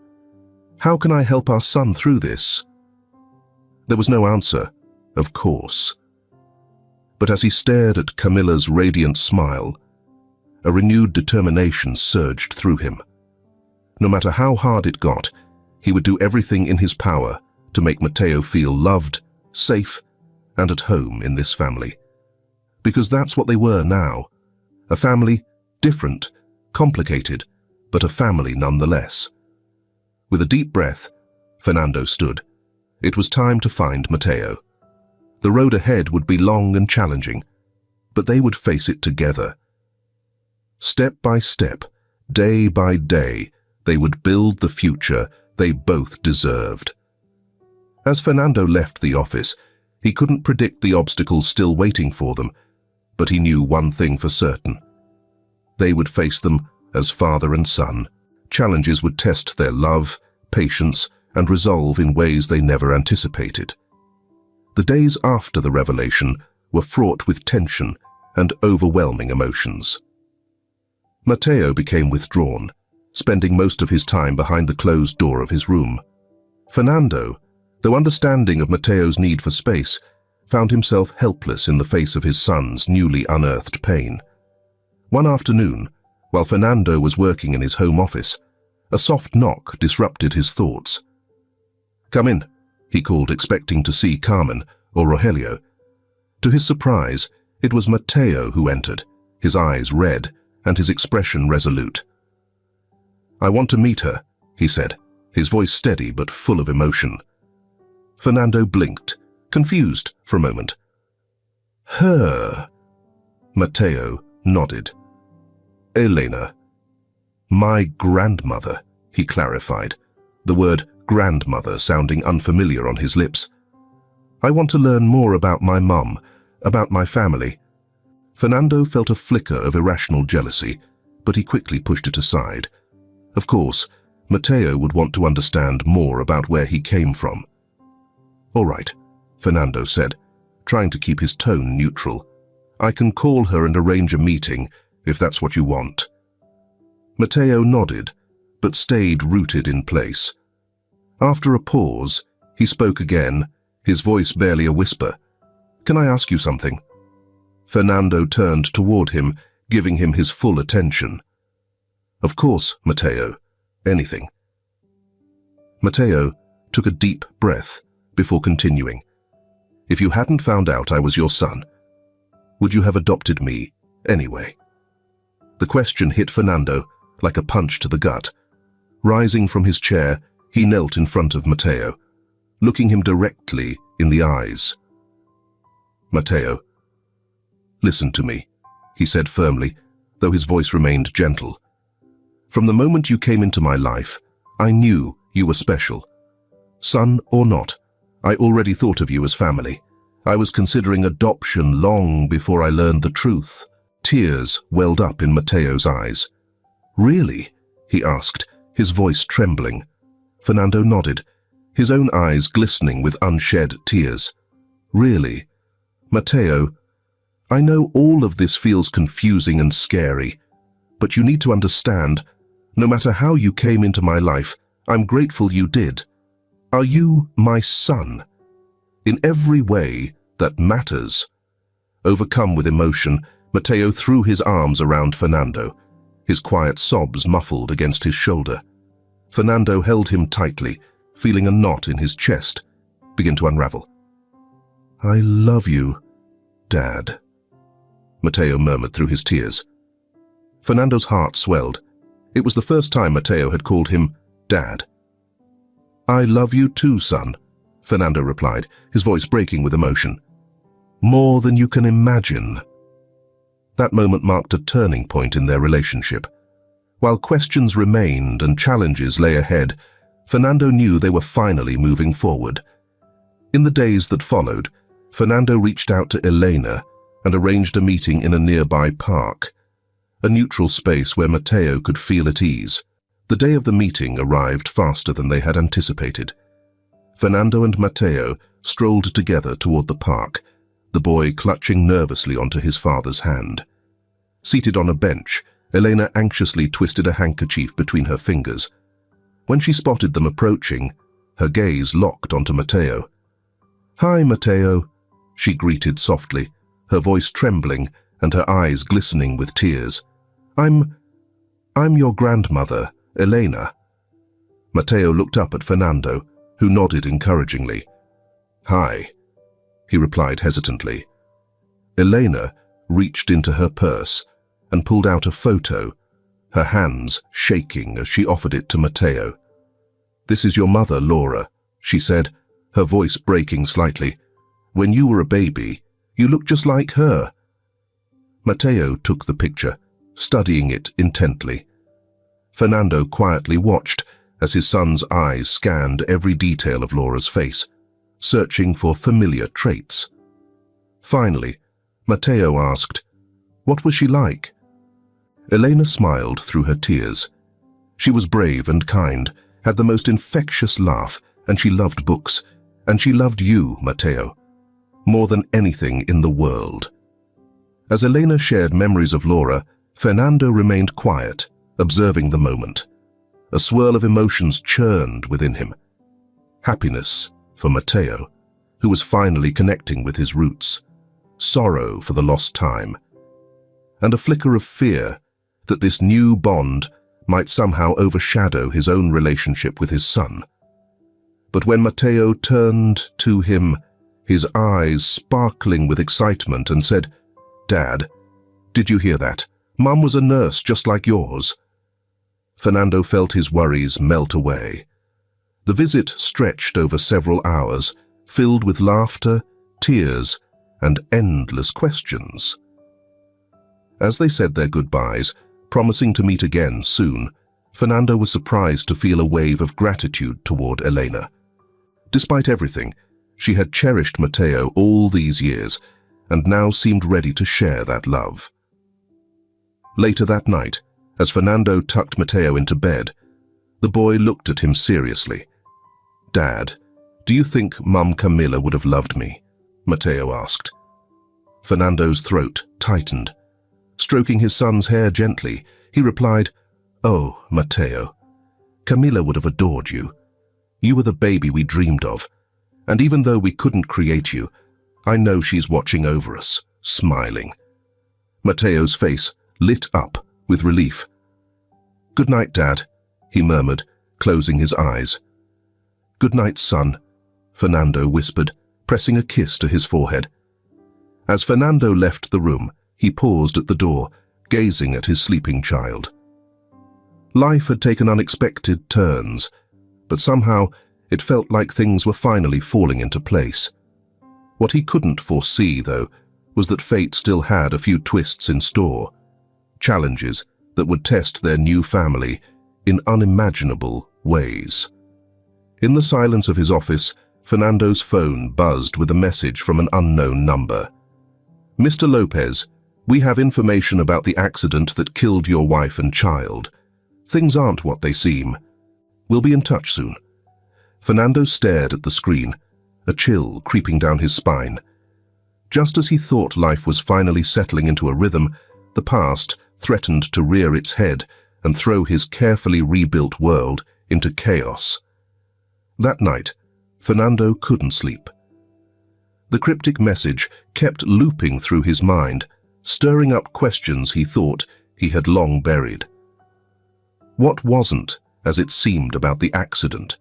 Speaker 1: "How can I help our son through this?" There was no answer, of course. But as he stared at Camilla's radiant smile, a renewed determination surged through him. No matter how hard it got, he would do everything in his power to make Matteo feel loved, safe, and at home in this family. Because that's what they were now. A family, different, complicated, but a family nonetheless. With a deep breath, Fernando stood. It was time to find Matteo. The road ahead would be long and challenging, but they would face it together. Step by step, day by day, they would build the future they both deserved. As Fernando left the office, he couldn't predict the obstacles still waiting for them, but he knew one thing for certain. They would face them as father and son. Challenges would test their love, patience, and resolve in ways they never anticipated. The days after the revelation were fraught with tension and overwhelming emotions. Matteo became withdrawn, spending most of his time behind the closed door of his room. Fernando, though understanding of Matteo's need for space, found himself helpless in the face of his son's newly unearthed pain. One afternoon, while Fernando was working in his home office, a soft knock disrupted his thoughts. "Come in," he called, expecting to see Carmen or Rogelio. To his surprise, it was Matteo who entered, his eyes red and his expression resolute. "I want to meet her," he said, his voice steady but full of emotion. Fernando blinked, confused for a moment. "Her?" Matteo nodded. "Elena. My grandmother," he clarified, the word grandmother sounding unfamiliar on his lips. "I want to learn more about my mum, about my family." Fernando felt a flicker of irrational jealousy, but he quickly pushed it aside. Of course, Matteo would want to understand more about where he came from. "All right," Fernando said, trying to keep his tone neutral. "I can call her and arrange a meeting, if that's what you want." Matteo nodded, but stayed rooted in place. After a pause, he spoke again, his voice barely a whisper. "Can I ask you something?" Fernando turned toward him, giving him his full attention. "Of course, Matteo. Anything." Matteo took a deep breath before continuing. "If you hadn't found out I was your son, would you have adopted me anyway?" The question hit Fernando like a punch to the gut. Rising from his chair, he knelt in front of Matteo, looking him directly in the eyes. "Matteo, listen to me," he said firmly, though his voice remained gentle. "From the moment you came into my life, I knew you were special. Son or not, I already thought of you as family. I was considering adoption long before I learned the truth." Tears welled up in Matteo's eyes. "Really?" he asked, his voice trembling. Fernando nodded, his own eyes glistening with unshed tears. "Really? Matteo, I know all of this feels confusing and scary, but you need to understand, no matter how you came into my life, I'm grateful you did. Are you my son? In every way that matters." Overcome with emotion, Matteo threw his arms around Fernando, his quiet sobs muffled against his shoulder. Fernando held him tightly, feeling a knot in his chest begin to unravel. "I love you, Dad," Matteo murmured through his tears. Fernando's heart swelled. It was the first time Matteo had called him Dad. "I love you too, son," Fernando replied, his voice breaking with emotion. "More than you can imagine." That moment marked a turning point in their relationship. While questions remained and challenges lay ahead, Fernando knew they were finally moving forward. In the days that followed, Fernando reached out to Elena and arranged a meeting in a nearby park, a neutral space where Matteo could feel at ease. The day of the meeting arrived faster than they had anticipated. Fernando and Matteo strolled together toward the park, the boy clutching nervously onto his father's hand. Seated on a bench, Elena anxiously twisted a handkerchief between her fingers. When she spotted them approaching, her gaze locked onto Matteo. "Hi, Matteo," she greeted softly, her voice trembling and her eyes glistening with tears. I'm your grandmother, Elena." Matteo looked up at Fernando, who nodded encouragingly. "Hi," he replied hesitantly. Elena reached into her purse and pulled out a photo, her hands shaking as she offered it to Matteo. "This is your mother, Laura," she said, her voice breaking slightly. "When you were a baby, you looked just like her." Matteo took the picture, studying it intently. Fernando quietly watched as his son's eyes scanned every detail of Laura's face, searching for familiar traits. Finally, Matteo asked, "What was she like?" Elena smiled through her tears. She was brave and kind, had the most infectious laugh, and she loved books, and she loved you, Matteo, more than anything in the world. As Elena shared memories of Laura, Fernando remained quiet, observing the moment. A swirl of emotions churned within him. Happiness for Matteo, who was finally connecting with his roots, sorrow for the lost time, and a flicker of fear that this new bond might somehow overshadow his own relationship with his son. But when Matteo turned to him, his eyes sparkling with excitement, and said, "Dad, did you hear that? Mum was a nurse just like yours." Fernando felt his worries melt away. The visit stretched over several hours, filled with laughter, tears, and endless questions. As they said their goodbyes, promising to meet again soon, Fernando was surprised to feel a wave of gratitude toward Elena. Despite everything, she had cherished Matteo all these years and now seemed ready to share that love. Later that night, as Fernando tucked Matteo into bed, the boy looked at him seriously. "Dad, do you think Mum Camilla would have loved me?" Matteo asked. Fernando's throat tightened. Stroking his son's hair gently, he replied, "Oh, Matteo, Camilla would have adored you. You were the baby we dreamed of, and even though we couldn't create you, I know she's watching over us, smiling." Matteo's face lit up with relief. "Good night, Dad," he murmured, closing his eyes. "Good night, son," Fernando whispered, pressing a kiss to his forehead. As Fernando left the room, he paused at the door, gazing at his sleeping child. Life had taken unexpected turns, but somehow it felt like things were finally falling into place. What he couldn't foresee, though, was that fate still had a few twists in store, challenges that would test their new family in unimaginable ways. In the silence of his office, Fernando's phone buzzed with a message from an unknown number. "Mr. Lopez, we have information about the accident that killed your wife and child. Things aren't what they seem. We'll be in touch soon." Fernando stared at the screen, a chill creeping down his spine. Just as he thought life was finally settling into a rhythm, the past threatened to rear its head and throw his carefully rebuilt world into chaos. That night, Fernando couldn't sleep. The cryptic message kept looping through his mind, stirring up questions he thought he had long buried. What wasn't as it seemed about the accident?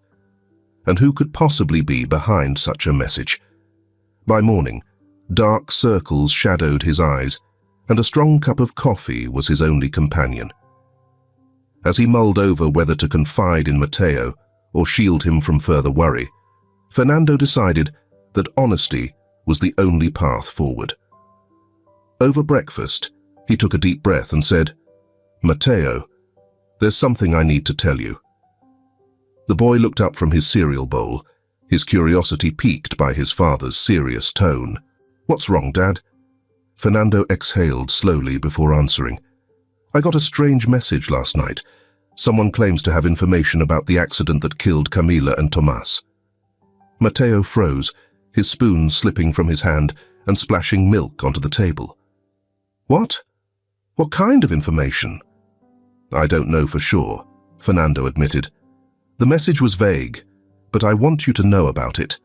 Speaker 1: And who could possibly be behind such a message? By morning, dark circles shadowed his eyes, and a strong cup of coffee was his only companion. As he mulled over whether to confide in Matteo or shield him from further worry, Fernando decided that honesty was the only path forward. Over breakfast, he took a deep breath and said, "Matteo, there's something I need to tell you." The boy looked up from his cereal bowl, his curiosity piqued by his father's serious tone. "What's wrong, Dad?" Fernando exhaled slowly before answering. "I got a strange message last night. Someone claims to have information about the accident that killed Camila and Tomas." Matteo froze, his spoon slipping from his hand and splashing milk onto the table. "What? What kind of information?" "I don't know for sure," Fernando admitted. "The message was vague, but I want you to know about it.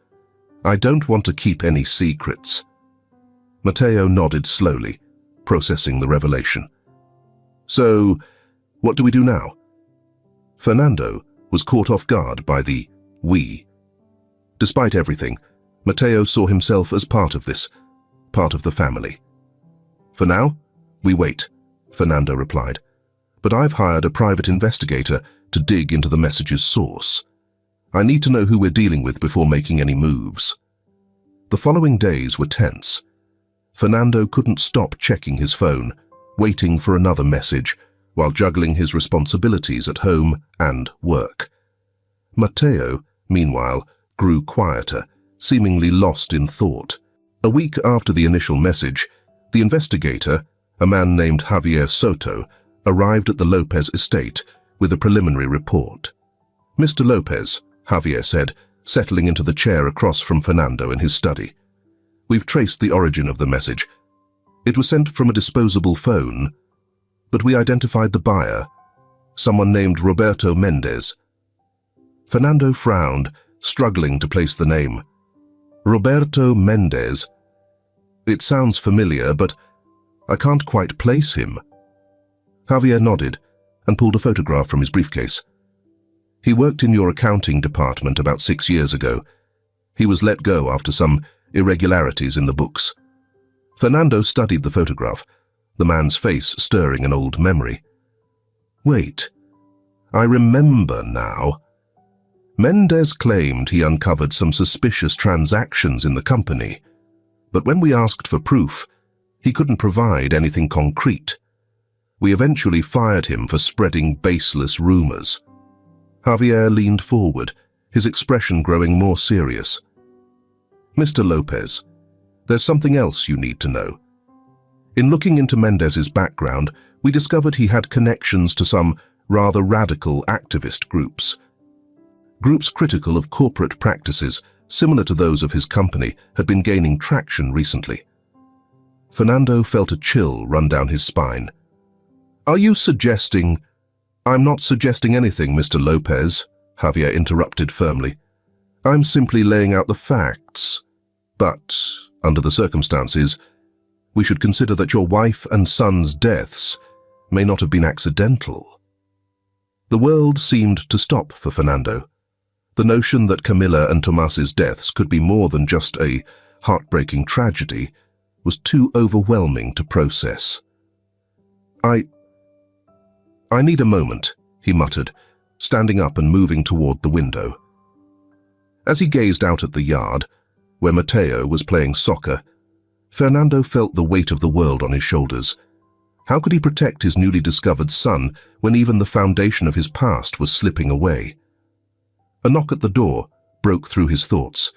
Speaker 1: I don't want to keep any secrets." Matteo nodded slowly, processing the revelation. "So, what do we do now?" Fernando was caught off guard by the "we." Despite everything, Matteo saw himself as part of this, part of the family. "For now, we wait," Fernando replied. but I've hired a private investigator to dig into the message's source. I need to know who we're dealing with before making any moves." The following days were tense. Fernando couldn't stop checking his phone, waiting for another message, while juggling his responsibilities at home and work. Mateo, meanwhile, grew quieter, seemingly lost in thought. A week after the initial message, the investigator, a man named Javier Soto, arrived at the Lopez estate with a preliminary report. "Mr. Lopez," Javier said, settling into the chair across from Fernando in his study. "We've traced the origin of the message. It was sent from a disposable phone, but we identified the buyer, someone named Roberto Mendez." Fernando frowned, struggling to place the name. "Roberto Mendez? It sounds familiar, but I can't quite place him." Javier nodded and pulled a photograph from his briefcase. "He worked in your accounting department about 6 years ago. He was let go after some irregularities in the books." Fernando studied the photograph, the man's face stirring an old memory. "Wait, I remember now. Mendez claimed he uncovered some suspicious transactions in the company, but when we asked for proof, he couldn't provide anything concrete. We eventually fired him for spreading baseless rumors." Javier leaned forward, his expression growing more serious. "Mr. Lopez, there's something else you need to know. In looking into Mendez's background, we discovered he had connections to some rather radical activist groups. Groups critical of corporate practices similar to those of his company had been gaining traction recently." Fernando felt a chill run down his spine. "Are you suggesting—" "I'm not suggesting anything, Mr. Lopez," Javier interrupted firmly. "I'm simply laying out the facts. But, under the circumstances, we should consider that your wife and son's deaths may not have been accidental." The world seemed to stop for Fernando. The notion that Camila and Tomas's deaths could be more than just a heartbreaking tragedy was too overwhelming to process. I need a moment," he muttered, standing up and moving toward the window. As he gazed out at the yard, where Mateo was playing soccer, Fernando felt the weight of the world on his shoulders. How could he protect his newly discovered son when even the foundation of his past was slipping away? A knock at the door broke through his thoughts.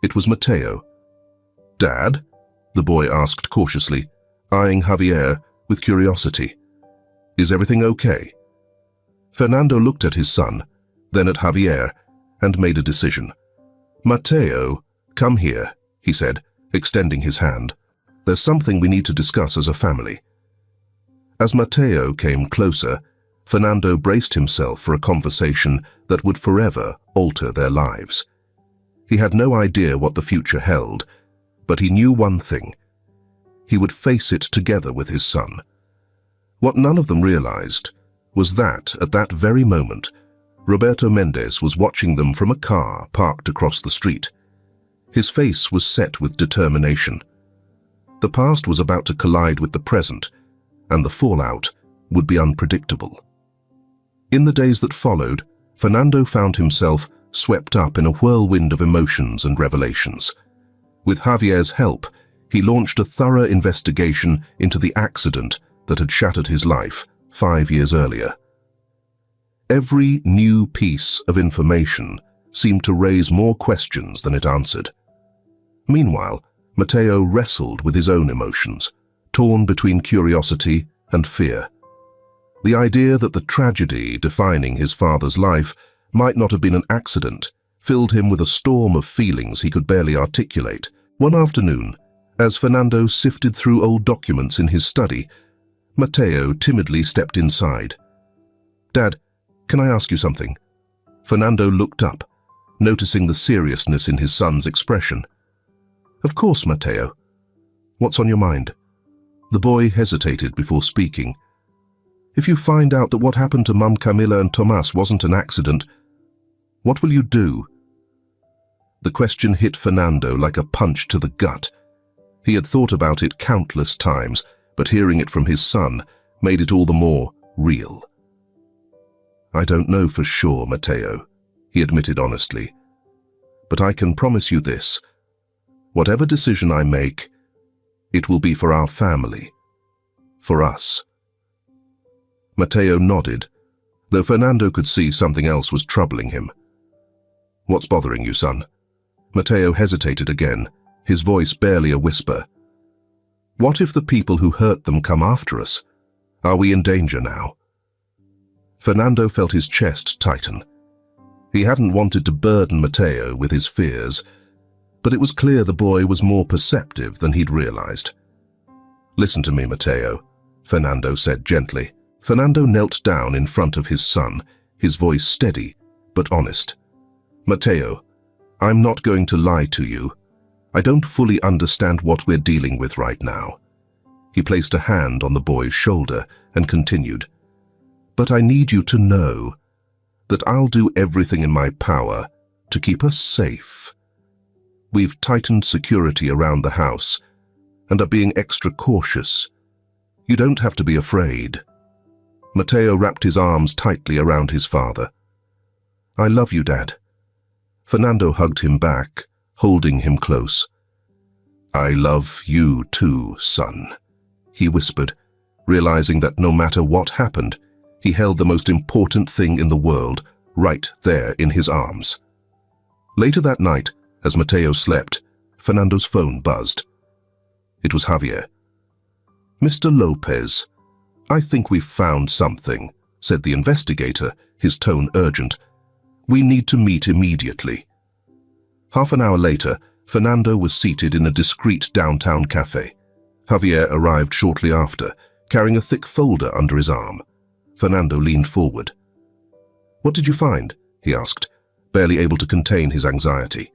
Speaker 1: It was Mateo. "Dad?" the boy asked cautiously, eyeing Javier with curiosity. "Is everything okay?" Fernando looked at his son, then at Javier, and made a decision. "Mateo, come here," he said, extending his hand. "There's something we need to discuss as a family." As Mateo came closer, Fernando braced himself for a conversation that would forever alter their lives. He had no idea what the future held, but he knew one thing. He would face it together with his son. What none of them realized was that, at that very moment, Roberto Mendez was watching them from a car parked across the street. His face was set with determination. The past was about to collide with the present, and the fallout would be unpredictable. In the days that followed, Fernando found himself swept up in a whirlwind of emotions and revelations. With Javier's help, he launched a thorough investigation into the accident that had shattered his life 5 years earlier. Every new piece of information seemed to raise more questions than it answered. Meanwhile, Mateo wrestled with his own emotions, torn between curiosity and fear. The idea that the tragedy defining his father's life might not have been an accident filled him with a storm of feelings he could barely articulate. One afternoon, as Fernando sifted through old documents in his study, Mateo timidly stepped inside. "Dad, can I ask you something?" Fernando looked up, noticing the seriousness in his son's expression. "Of course, Mateo. What's on your mind?" The boy hesitated before speaking. "If you find out that what happened to Mum Camila and Tomas wasn't an accident, what will you do?" The question hit Fernando like a punch to the gut. He had thought about it countless times, but hearing it from his son made it all the more real. "I don't know for sure, Matteo," he admitted honestly. "But I can promise you this. Whatever decision I make, it will be for our family. For us." Matteo nodded, though Fernando could see something else was troubling him. "What's bothering you, son?" Matteo hesitated again, his voice barely a whisper. "What if the people who hurt them come after us? Are we in danger now?" Fernando felt his chest tighten. He hadn't wanted to burden Matteo with his fears, but it was clear the boy was more perceptive than he'd realized. "Listen to me, Matteo," Fernando said gently. Fernando knelt down in front of his son, his voice steady but honest. "Matteo, I'm not going to lie to you. I don't fully understand what we're dealing with right now." He placed a hand on the boy's shoulder and continued, "But I need you to know that I'll do everything in my power to keep us safe. We've tightened security around the house and are being extra cautious. You don't have to be afraid." Matteo wrapped his arms tightly around his father. "I love you, Dad." Fernando hugged him back, holding him close. "I love you too, son," he whispered, realizing that no matter what happened, he held the most important thing in the world right there in his arms. Later that night, as Matteo slept, Fernando's phone buzzed. It was Javier. "Mr. Lopez, I think we've found something," said the investigator, his tone urgent. "We need to meet immediately." Half an hour later, Fernando was seated in a discreet downtown cafe. Javier arrived shortly after, carrying a thick folder under his arm. Fernando leaned forward. "What did you find?" he asked, barely able to contain his anxiety.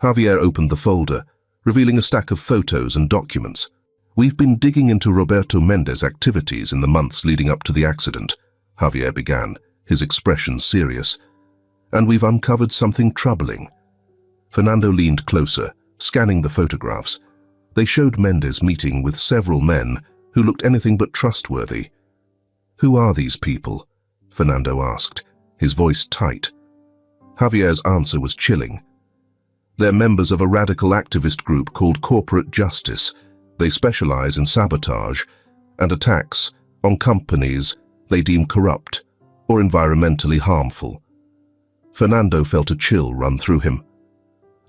Speaker 1: Javier opened the folder, revealing a stack of photos and documents. "We've been digging into Roberto Mendez's activities in the months leading up to the accident," Javier began, his expression serious. "And we've uncovered something troubling." Fernando leaned closer, scanning the photographs. They showed Mendez meeting with several men who looked anything but trustworthy. "Who are these people?" Fernando asked, his voice tight. Javier's answer was chilling. "They're members of a radical activist group called Corporate Justice. They specialize in sabotage and attacks on companies they deem corrupt or environmentally harmful." Fernando felt a chill run through him.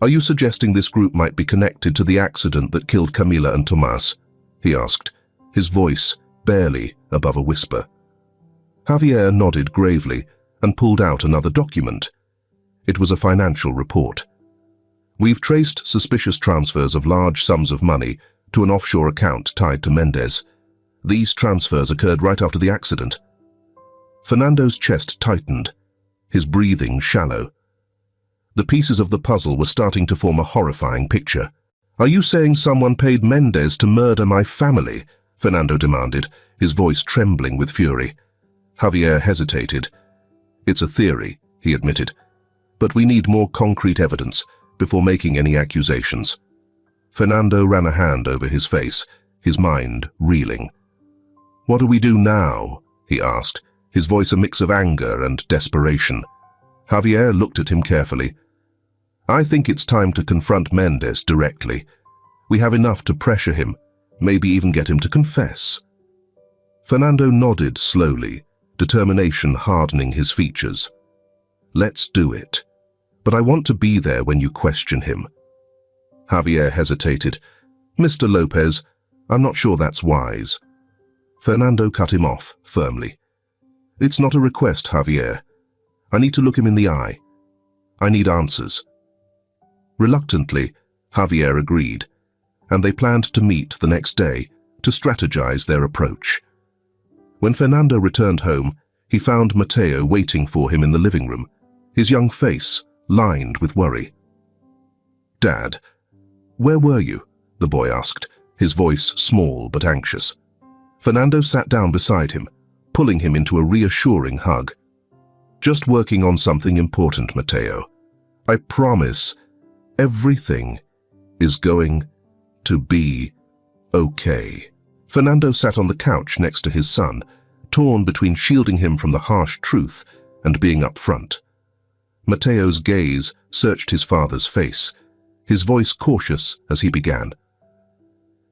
Speaker 1: "Are you suggesting this group might be connected to the accident that killed Camila and Tomas?" he asked, his voice barely above a whisper. Javier nodded gravely and pulled out another document. It was a financial report. "We've traced suspicious transfers of large sums of money to an offshore account tied to Mendez. These transfers occurred right after the accident." Fernando's chest tightened, his breathing shallow. The pieces of the puzzle were starting to form a horrifying picture. "Are you saying someone paid Mendez to murder my family?" Fernando demanded, his voice trembling with fury. Javier hesitated. "It's a theory," he admitted, "but we need more concrete evidence before making any accusations." Fernando ran a hand over his face, his mind reeling. "What do we do now?" he asked, his voice a mix of anger and desperation. Javier looked at him carefully. "I think it's time to confront Mendez directly. We have enough to pressure him, maybe even get him to confess." Fernando nodded slowly, determination hardening his features. "Let's do it. But I want to be there when you question him." Javier hesitated. "Mr. Lopez, I'm not sure that's wise." Fernando cut him off firmly. "It's not a request, Javier. I need to look him in the eye. I need answers." Reluctantly, Javier agreed, and they planned to meet the next day to strategize their approach. When Fernando returned home, he found Matteo waiting for him in the living room, his young face lined with worry. "Dad, where were you?" the boy asked, his voice small but anxious. Fernando sat down beside him, pulling him into a reassuring hug. "Just working on something important, Matteo. I promise everything is going to be okay." Fernando sat on the couch next to his son, torn between shielding him from the harsh truth and being upfront. Matteo's gaze searched his father's face, his voice cautious as he began.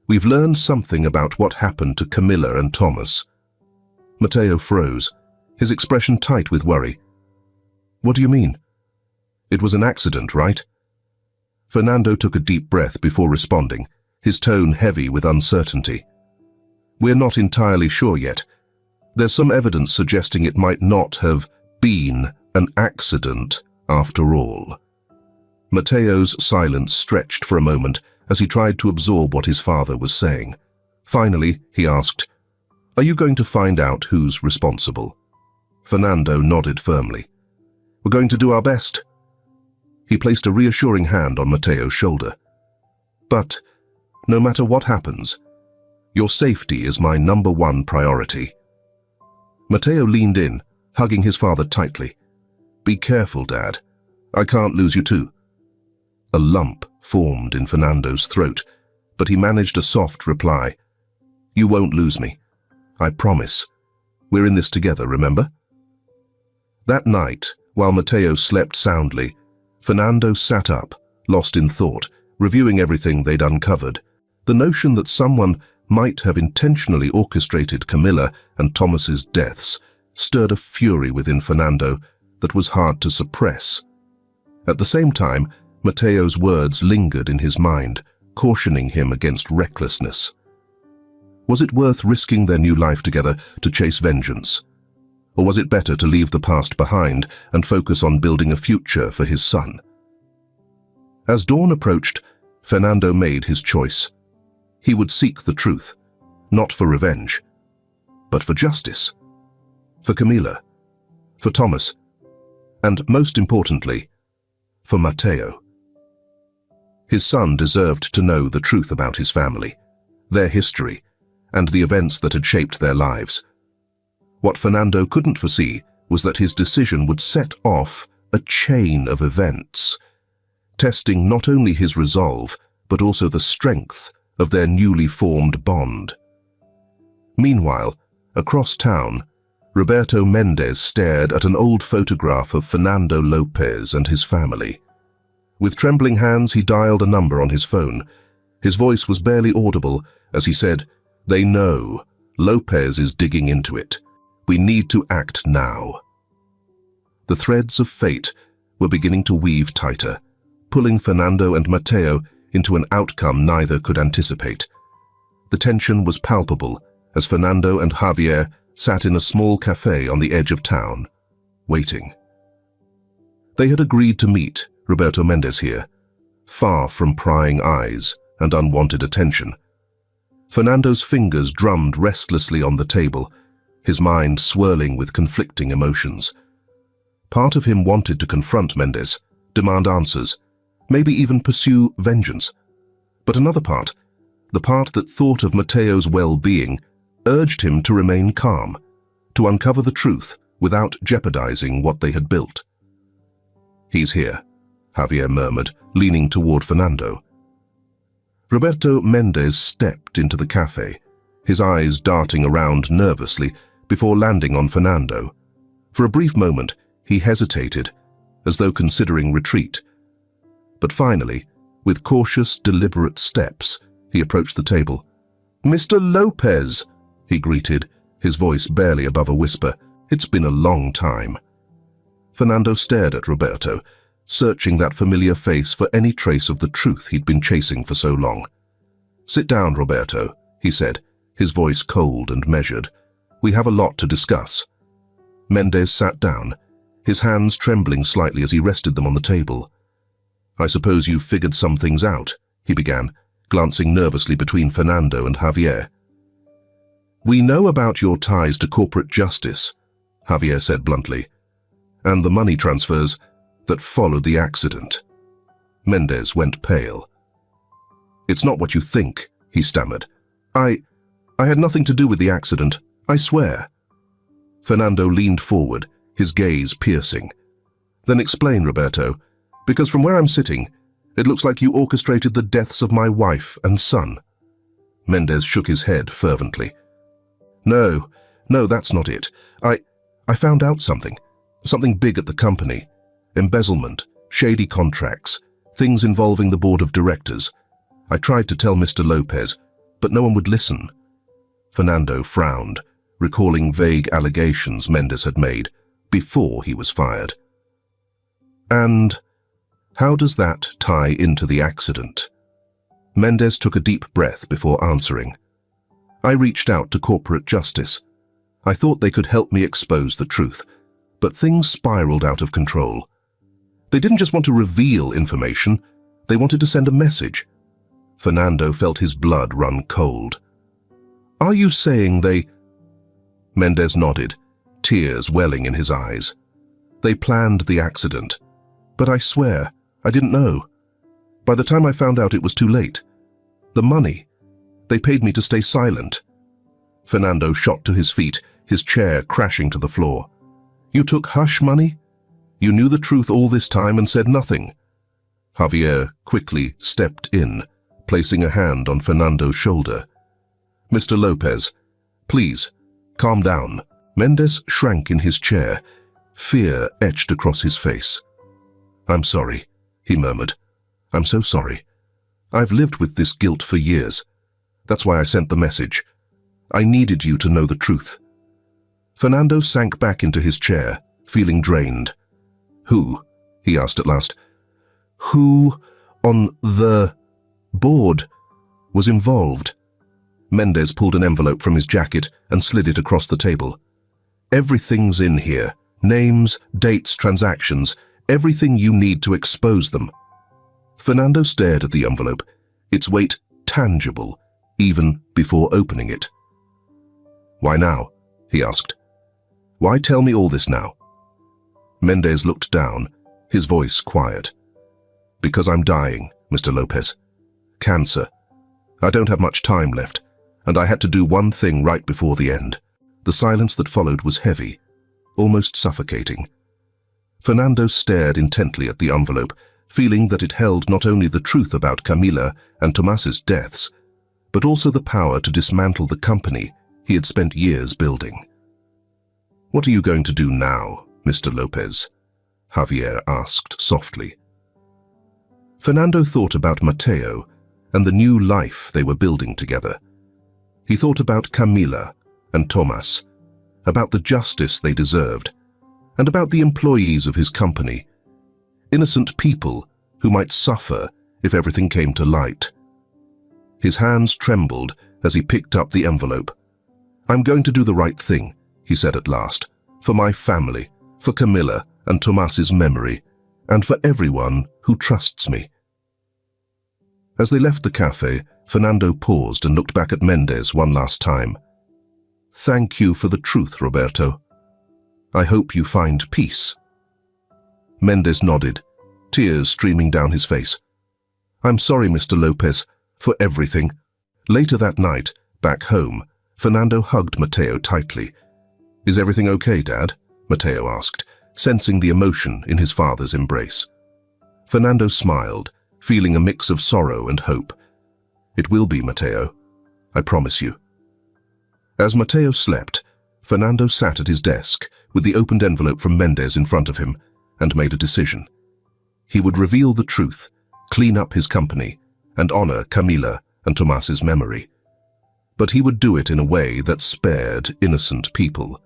Speaker 1: "We've learned something about what happened to Camilla and Thomas." Matteo froze, his expression tight with worry. "What do you mean? It was an accident, right?" Fernando took a deep breath before responding, his tone heavy with uncertainty. "We're not entirely sure yet. There's some evidence suggesting it might not have been an accident after all." Matteo's silence stretched for a moment as he tried to absorb what his father was saying. Finally, he asked, "Are you going to find out who's responsible?" Fernando nodded firmly. "We're going to do our best." He placed a reassuring hand on Matteo's shoulder. "But, no matter what happens, your safety is my #1 priority." Matteo leaned in, hugging his father tightly. "Be careful, Dad. I can't lose you too." A lump formed in Fernando's throat, but he managed a soft reply. "You won't lose me. I promise. We're in this together, remember?" That night, while Matteo slept soundly, Fernando sat up, lost in thought, reviewing everything they'd uncovered. The notion that someone might have intentionally orchestrated Camilla and Thomas's deaths stirred a fury within Fernando that was hard to suppress. At the same time, Matteo's words lingered in his mind, cautioning him against recklessness. Was it worth risking their new life together to chase vengeance? Or was it better to leave the past behind and focus on building a future for his son? As dawn approached, Fernando made his choice. He would seek the truth, not for revenge, but for justice. For Camilla, for Thomas, and most importantly, for Matteo. His son deserved to know the truth about his family, their history, and the events that had shaped their lives. What Fernando couldn't foresee was that his decision would set off a chain of events, testing not only his resolve, but also the strength of their newly formed bond. Meanwhile, across town, Roberto Mendez stared at an old photograph of Fernando Lopez and his family. With trembling hands, he dialed a number on his phone. His voice was barely audible as he said, "They know. Lopez is digging into it. We need to act now." The threads of fate were beginning to weave tighter, pulling Fernando and Matteo into an outcome neither could anticipate. The tension was palpable as Fernando and Javier sat in a small cafe on the edge of town, waiting. They had agreed to meet Roberto Mendez here, far from prying eyes and unwanted attention. Fernando's fingers drummed restlessly on the table, his mind swirling with conflicting emotions. Part of him wanted to confront Mendez, demand answers, maybe even pursue vengeance. But another part, the part that thought of Matteo's well-being, urged him to remain calm, to uncover the truth without jeopardizing what they had built. "He's here," Javier murmured, leaning toward Fernando. Roberto Mendez stepped into the cafe, his eyes darting around nervously before landing on Fernando. For a brief moment, he hesitated, as though considering retreat. But finally, with cautious, deliberate steps, he approached the table. "Mr. Lopez," he greeted, his voice barely above a whisper. "It's been a long time." Fernando stared at Roberto, searching that familiar face for any trace of the truth he'd been chasing for so long. "Sit down, Roberto," he said, his voice cold and measured. "We have a lot to discuss." Mendez sat down, his hands trembling slightly as he rested them on the table. "I suppose you've figured some things out," he began, glancing nervously between Fernando and Javier. "We know about your ties to corporate justice," Javier said bluntly, "and the money transfers that followed the accident." Mendez went pale. "It's not what you think," he stammered. I had nothing to do with the accident, I swear." Fernando leaned forward, his gaze piercing. "Then explain, Roberto, because from where I'm sitting, it looks like you orchestrated the deaths of my wife and son." Mendez shook his head fervently. No, No, that's not it. I found out something. Something big at the company. Embezzlement, shady contracts, things involving the board of directors. I tried to tell Mr. Lopez, but no one would listen. Fernando frowned, recalling vague allegations Mendes had made before he was fired. And how does that tie into the accident? Mendes took a deep breath before answering. I reached out to corporate justice. I thought they could help me expose the truth, but things spiraled out of control. They didn't just want to reveal information, they wanted to send a message. Fernando felt his blood run cold. Are you saying they... Mendes nodded, tears welling in his eyes. They planned the accident, but I swear, I didn't know. By the time I found out, it was too late. The money. They paid me to stay silent. Fernando shot to his feet, his chair crashing to the floor. You took hush money? You knew the truth all this time and said nothing. Javier quickly stepped in, placing a hand on Fernando's shoulder. Mr. Lopez, please, calm down. Mendes shrank in his chair, fear etched across his face. I'm sorry, he murmured. I'm so sorry. I've lived with this guilt for years. That's why I sent the message. I needed you to know the truth. Fernando sank back into his chair, feeling drained. Who? He asked at last. Who on the board was involved? Mendes pulled an envelope from his jacket and slid it across the table. Everything's in here. Names, dates, transactions, everything you need to expose them. Fernando stared at the envelope, its weight tangible, even before opening it. Why now? He asked. Why tell me all this now? Mendes looked down, his voice quiet. Because I'm dying, Mr. Lopez. Cancer. I don't have much time left, and I had to do one thing right before the end. The silence that followed was heavy, almost suffocating. Fernando stared intently at the envelope, feeling that it held not only the truth about Camila and Tomas's deaths, but also the power to dismantle the company he had spent years building. What are you going to do now, Mr. Lopez? Javier asked softly. Fernando thought about Mateo and the new life they were building together. He thought about Camila and Tomas, about the justice they deserved, and about the employees of his company, innocent people who might suffer if everything came to light. His hands trembled as he picked up the envelope. I'm going to do the right thing, he said at last, for my family, for Camila and Tomas's memory, and for everyone who trusts me. As they left the cafe, Fernando paused and looked back at Mendes one last time. Thank you for the truth, Roberto. I hope you find peace. Mendes nodded, tears streaming down his face. I'm sorry, Mr. Lopez, for everything. Later that night, back home, Fernando hugged Mateo tightly. Is everything okay, Dad? Mateo asked, sensing the emotion in his father's embrace. Fernando smiled, feeling a mix of sorrow and hope. It will be, Mateo. I promise you. As Mateo slept, Fernando sat at his desk with the opened envelope from Mendes in front of him and made a decision. He would reveal the truth, clean up his company, and honor Camila and Tomas's memory. But he would do it in a way that spared innocent people.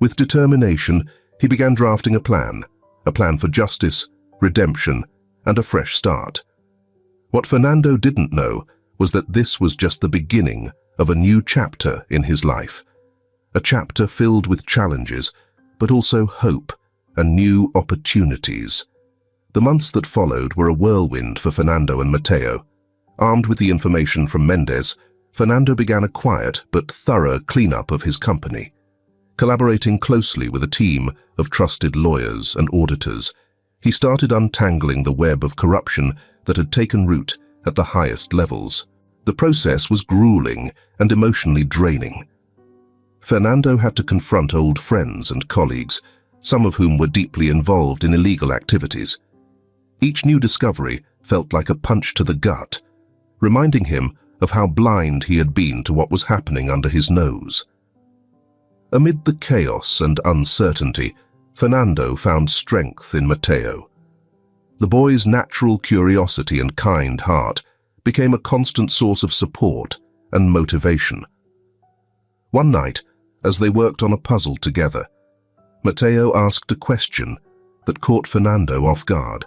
Speaker 1: With determination, he began drafting a plan for justice, redemption, and a fresh start. What Fernando didn't know was that this was just the beginning of a new chapter in his life, a chapter filled with challenges, but also hope and new opportunities. The months that followed were a whirlwind for Fernando and Mateo. Armed with the information from Mendes, Fernando began a quiet but thorough cleanup of his company. Collaborating closely with a team of trusted lawyers and auditors, he started untangling the web of corruption that had taken root at the highest levels. The process was grueling and emotionally draining. Fernando had to confront old friends and colleagues, some of whom were deeply involved in illegal activities. Each new discovery felt like a punch to the gut, reminding him of how blind he had been to what was happening under his nose. Amid the chaos and uncertainty, Fernando found strength in Matteo. The boy's natural curiosity and kind heart became a constant source of support and motivation. One night, as they worked on a puzzle together, Matteo asked a question that caught Fernando off guard.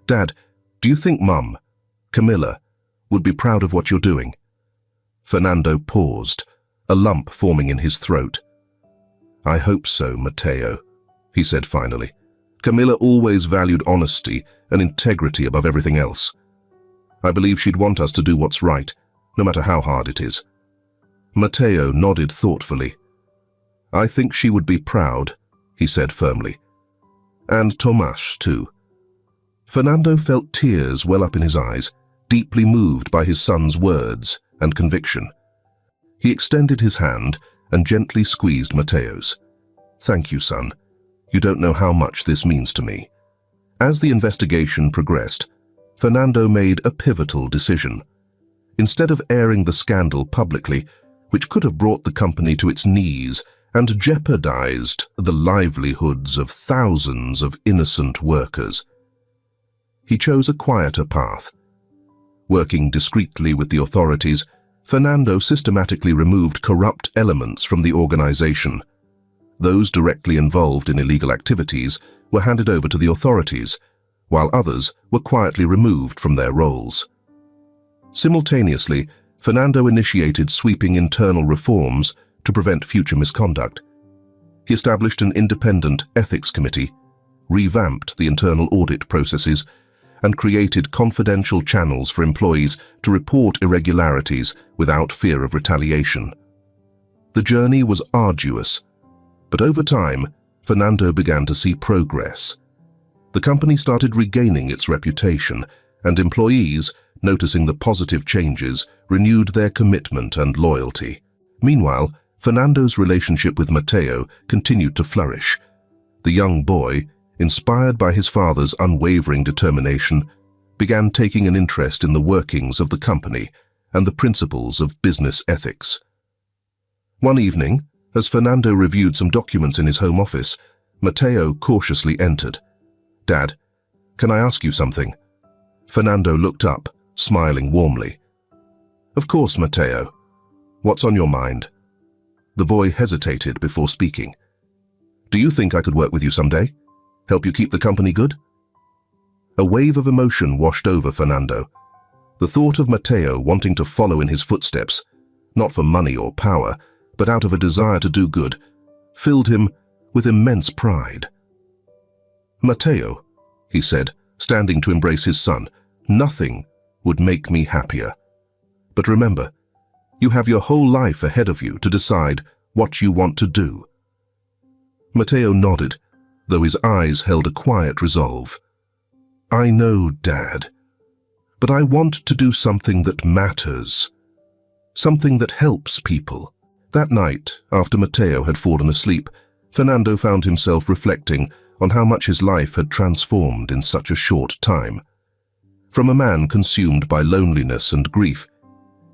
Speaker 1: "Dad, do you think Mum, Camilla, would be proud of what you're doing?" Fernando paused, a lump forming in his throat. "I hope so, Matteo," he said finally. "Camilla always valued honesty and integrity above everything else. I believe she'd want us to do what's right, no matter how hard it is." Matteo nodded thoughtfully. "I think she would be proud," he said firmly. "And Tomas, too." Fernando felt tears well up in his eyes, deeply moved by his son's words and conviction. He extended his hand and gently squeezed Matteo's. "Thank you, son. You don't know how much this means to me." As the investigation progressed, Fernando made a pivotal decision. Instead of airing the scandal publicly, which could have brought the company to its knees and jeopardized the livelihoods of thousands of innocent workers, he chose a quieter path. Working discreetly with the authorities, Fernando systematically removed corrupt elements from the organization. Those directly involved in illegal activities were handed over to the authorities, while others were quietly removed from their roles. Simultaneously, Fernando initiated sweeping internal reforms to prevent future misconduct. He established an independent ethics committee, revamped the internal audit processes, and created confidential channels for employees to report irregularities without fear of retaliation. The journey was arduous, but over time, Fernando began to see progress. The company started regaining its reputation, and employees, noticing the positive changes, renewed their commitment and loyalty. Meanwhile, Fernando's relationship with Matteo continued to flourish. The young boy, inspired by his father's unwavering determination, began taking an interest in the workings of the company and the principles of business ethics. One evening, as Fernando reviewed some documents in his home office, Matteo cautiously entered. "Dad, can I ask you something?" Fernando looked up, smiling warmly. "Of course, Matteo. What's on your mind?" The boy hesitated before speaking. "Do you think I could work with you someday? Help you keep the company good?" A wave of emotion washed over Fernando. The thought of Matteo wanting to follow in his footsteps, not for money or power, but out of a desire to do good, filled him with immense pride. "Matteo," he said, standing to embrace his son, "nothing would make me happier. But remember, you have your whole life ahead of you to decide what you want to do." Matteo nodded, though his eyes held a quiet resolve. "I know, Dad, but I want to do something that matters, something that helps people." That night, after Matteo had fallen asleep, Fernando found himself reflecting on how much his life had transformed in such a short time. From a man consumed by loneliness and grief,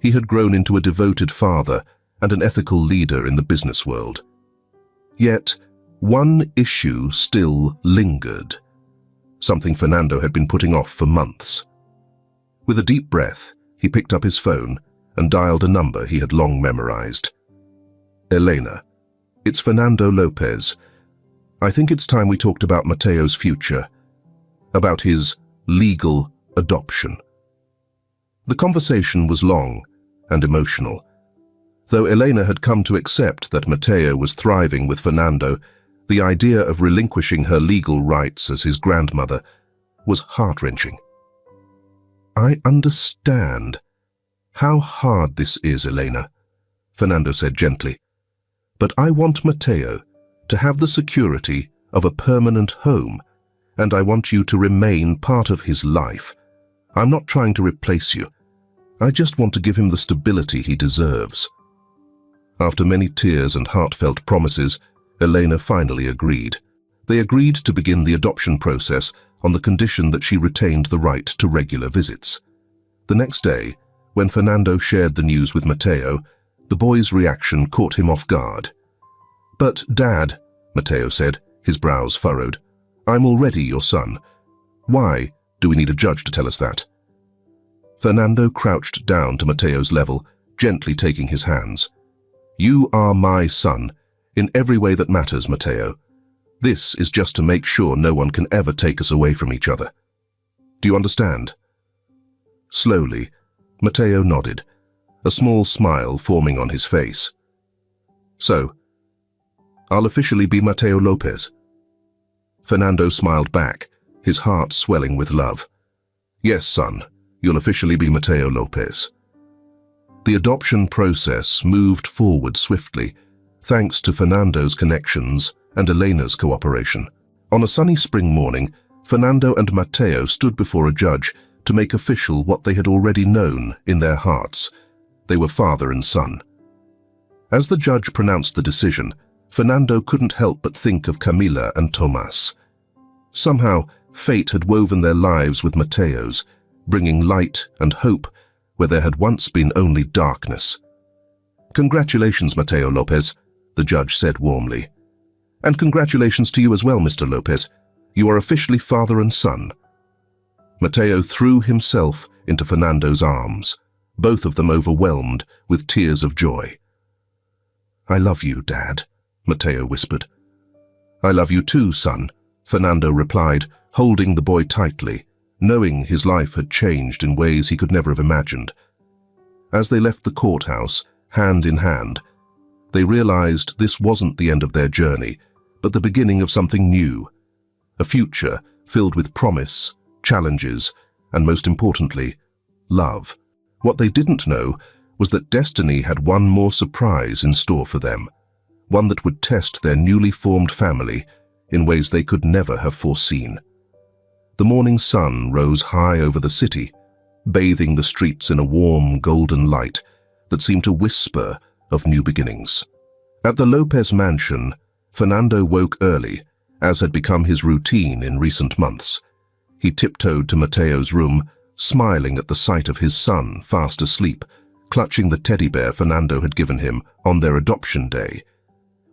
Speaker 1: he had grown into a devoted father and an ethical leader in the business world. Yet, one issue still lingered, something Fernando had been putting off for months. With a deep breath, he picked up his phone and dialed a number he had long memorized. "Elena, it's Fernando Lopez. I think it's time we talked about Matteo's future, about his legal adoption." The conversation was long and emotional. Though Elena had come to accept that Matteo was thriving with Fernando, the idea of relinquishing her legal rights as his grandmother was heart-wrenching. "I understand how hard this is, Elena," Fernando said gently. "But I want Matteo to have the security of a permanent home, and I want you to remain part of his life. I'm not trying to replace you. I just want to give him the stability he deserves." After many tears and heartfelt promises, Elena finally agreed. They agreed to begin the adoption process on the condition that she retained the right to regular visits. The next day, when Fernando shared the news with Matteo, the boy's reaction caught him off guard. "But, Dad," Matteo said, his brows furrowed, "I'm already your son. Why do we need a judge to tell us that?" Fernando crouched down to Matteo's level, gently taking his hands. "You are my son, in every way that matters, Matteo. This is just to make sure no one can ever take us away from each other. Do you understand?" Slowly, Matteo nodded, a small smile forming on his face. "So, I'll officially be Matteo Lopez." Fernando smiled back, his heart swelling with love. "Yes, son, you'll officially be Matteo Lopez." The adoption process moved forward swiftly, thanks to Fernando's connections and Elena's cooperation. On a sunny spring morning, Fernando and Matteo stood before a judge to make official what they had already known in their hearts. They were father and son. As the judge pronounced the decision, Fernando couldn't help but think of Camila and Tomas. Somehow, fate had woven their lives with Matteo's, bringing light and hope where there had once been only darkness. "Congratulations, Matteo Lopez," the judge said warmly. "And congratulations to you as well, Mr. Lopez. You are officially father and son." Matteo threw himself into Fernando's arms, both of them overwhelmed with tears of joy. "I love you, Dad," Matteo whispered. "I love you too, son," Fernando replied, holding the boy tightly, knowing his life had changed in ways he could never have imagined. As they left the courthouse, hand in hand, they realized this wasn't the end of their journey, but the beginning of something new, a future filled with promise, challenges, and most importantly, love. What they didn't know was that destiny had one more surprise in store for them, one that would test their newly formed family in ways they could never have foreseen. The morning sun rose high over the city, bathing the streets in a warm, golden light that seemed to whisper of new beginnings. At the Lopez mansion, Fernando woke early, as had become his routine in recent months. He tiptoed to Matteo's room, smiling at the sight of his son fast asleep, clutching the teddy bear Fernando had given him on their adoption day.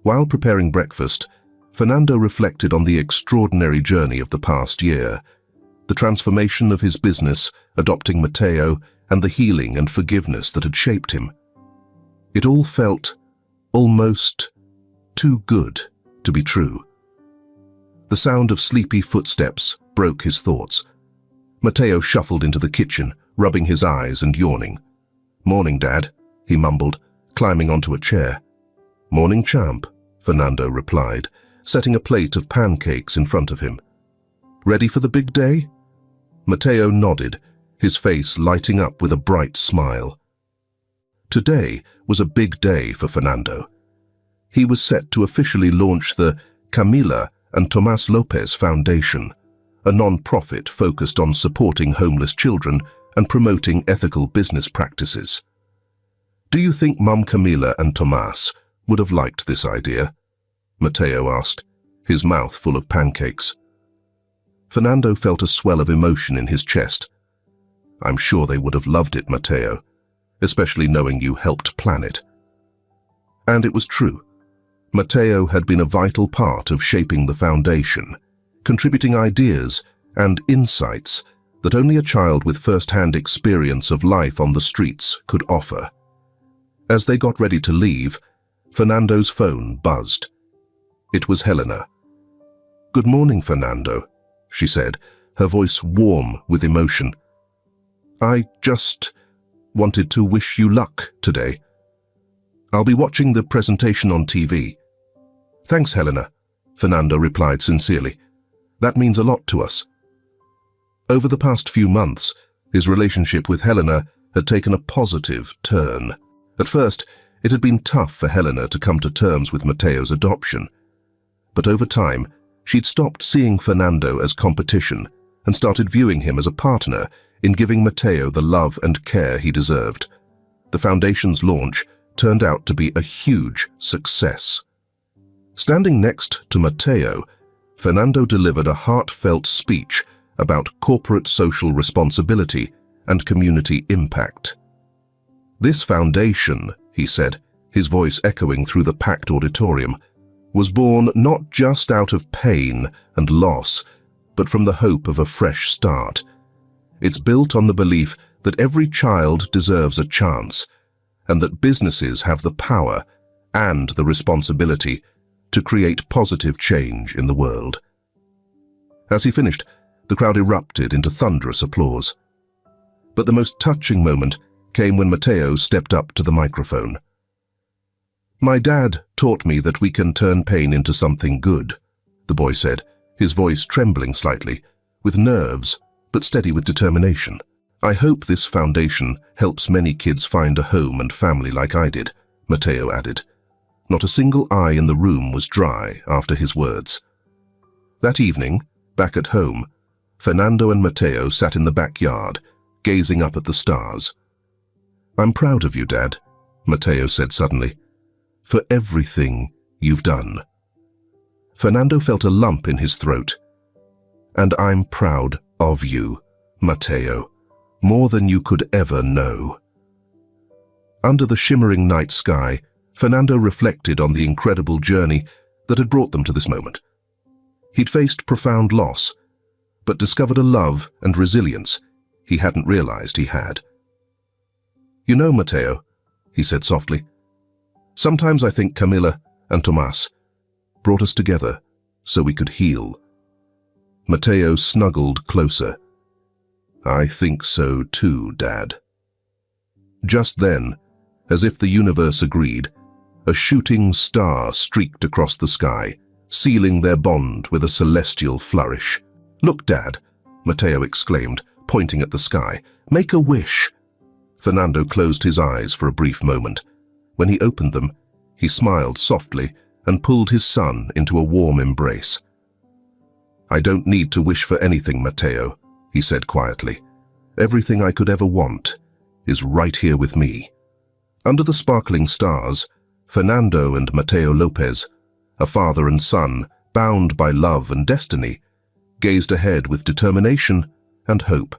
Speaker 1: While preparing breakfast, Fernando reflected on the extraordinary journey of the past year, the transformation of his business, adopting Matteo, and the healing and forgiveness that had shaped him. It all felt almost too good to be true. The sound of sleepy footsteps broke his thoughts. Matteo shuffled into the kitchen, rubbing his eyes and yawning. "Morning, Dad," he mumbled, climbing onto a chair. "Morning, champ," Fernando replied, setting a plate of pancakes in front of him. "Ready for the big day?" Matteo nodded, his face lighting up with a bright smile. Today was a big day for Fernando. He was set to officially launch the Camila and Tomas Lopez Foundation, a non-profit focused on supporting homeless children and promoting ethical business practices. "Do you think Mum Camila and Tomas would have liked this idea?" Matteo asked, his mouth full of pancakes. Fernando felt a swell of emotion in his chest. "I'm sure they would have loved it, Matteo, especially knowing you helped plan it." And it was true. Matteo had been a vital part of shaping the foundation, contributing ideas and insights that only a child with first-hand experience of life on the streets could offer. As they got ready to leave, Fernando's phone buzzed. It was Helena. "Good morning, Fernando," she said, her voice warm with emotion. "I just wanted to wish you luck today. I'll be watching the presentation on TV." "Thanks, Helena," Fernando replied sincerely. "That means a lot to us." Over the past few months, his relationship with Helena had taken a positive turn. At first, it had been tough for Helena to come to terms with Matteo's adoption. But over time, she'd stopped seeing Fernando as competition and started viewing him as a partner in giving Matteo the love and care he deserved. The foundation's launch turned out to be a huge success. Standing next to Matteo, Fernando delivered a heartfelt speech about corporate social responsibility and community impact. "This foundation," he said, his voice echoing through the packed auditorium, was born not just out of pain and loss, but from the hope of a fresh start. It's built on the belief that every child deserves a chance, and that businesses have the power and the responsibility to create positive change in the world. As he finished, the crowd erupted into thunderous applause. But the most touching moment came when Matteo stepped up to the microphone. "My dad taught me that we can turn pain into something good," the boy said, his voice trembling slightly, with nerves but steady with determination. "I hope this foundation helps many kids find a home and family like I did," Matteo added. Not a single eye in the room was dry after his words. That evening, back at home, Fernando and Matteo sat in the backyard, gazing up at the stars. "I'm proud of you, Dad," Matteo said suddenly, "for everything you've done." Fernando felt a lump in his throat. "And I'm proud of you, Matteo, more than you could ever know." Under the shimmering night sky, Fernando reflected on the incredible journey that had brought them to this moment. He'd faced profound loss, but discovered a love and resilience he hadn't realized he had. "You know, Matteo," he said softly, "sometimes I think Camilla and Tomas brought us together so we could heal." Matteo snuggled closer. "I think so too, Dad." Just then, as if the universe agreed, a shooting star streaked across the sky, sealing their bond with a celestial flourish. "Look, Dad," Matteo exclaimed, pointing at the sky. "Make a wish." Fernando closed his eyes for a brief moment. When he opened them, he smiled softly and pulled his son into a warm embrace. "I don't need to wish for anything, Matteo," he said quietly. "Everything I could ever want is right here with me." Under the sparkling stars, Fernando and Matteo Lopez, a father and son bound by love and destiny, gazed ahead with determination and hope.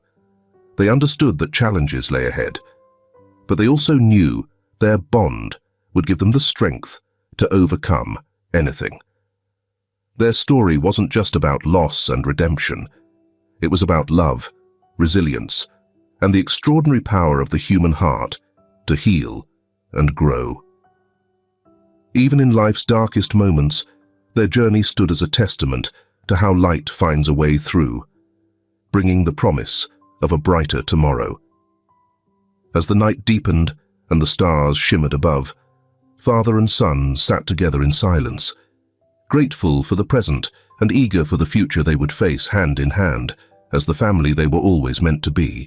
Speaker 1: They understood that challenges lay ahead, but they also knew their bond would give them the strength to overcome anything. Their story wasn't just about loss and redemption. It was about love, resilience, and the extraordinary power of the human heart to heal and grow. Even in life's darkest moments, their journey stood as a testament to how light finds a way through, bringing the promise of a brighter tomorrow. As the night deepened and the stars shimmered above, father and son sat together in silence, grateful for the present and eager for the future they would face hand in hand as the family they were always meant to be.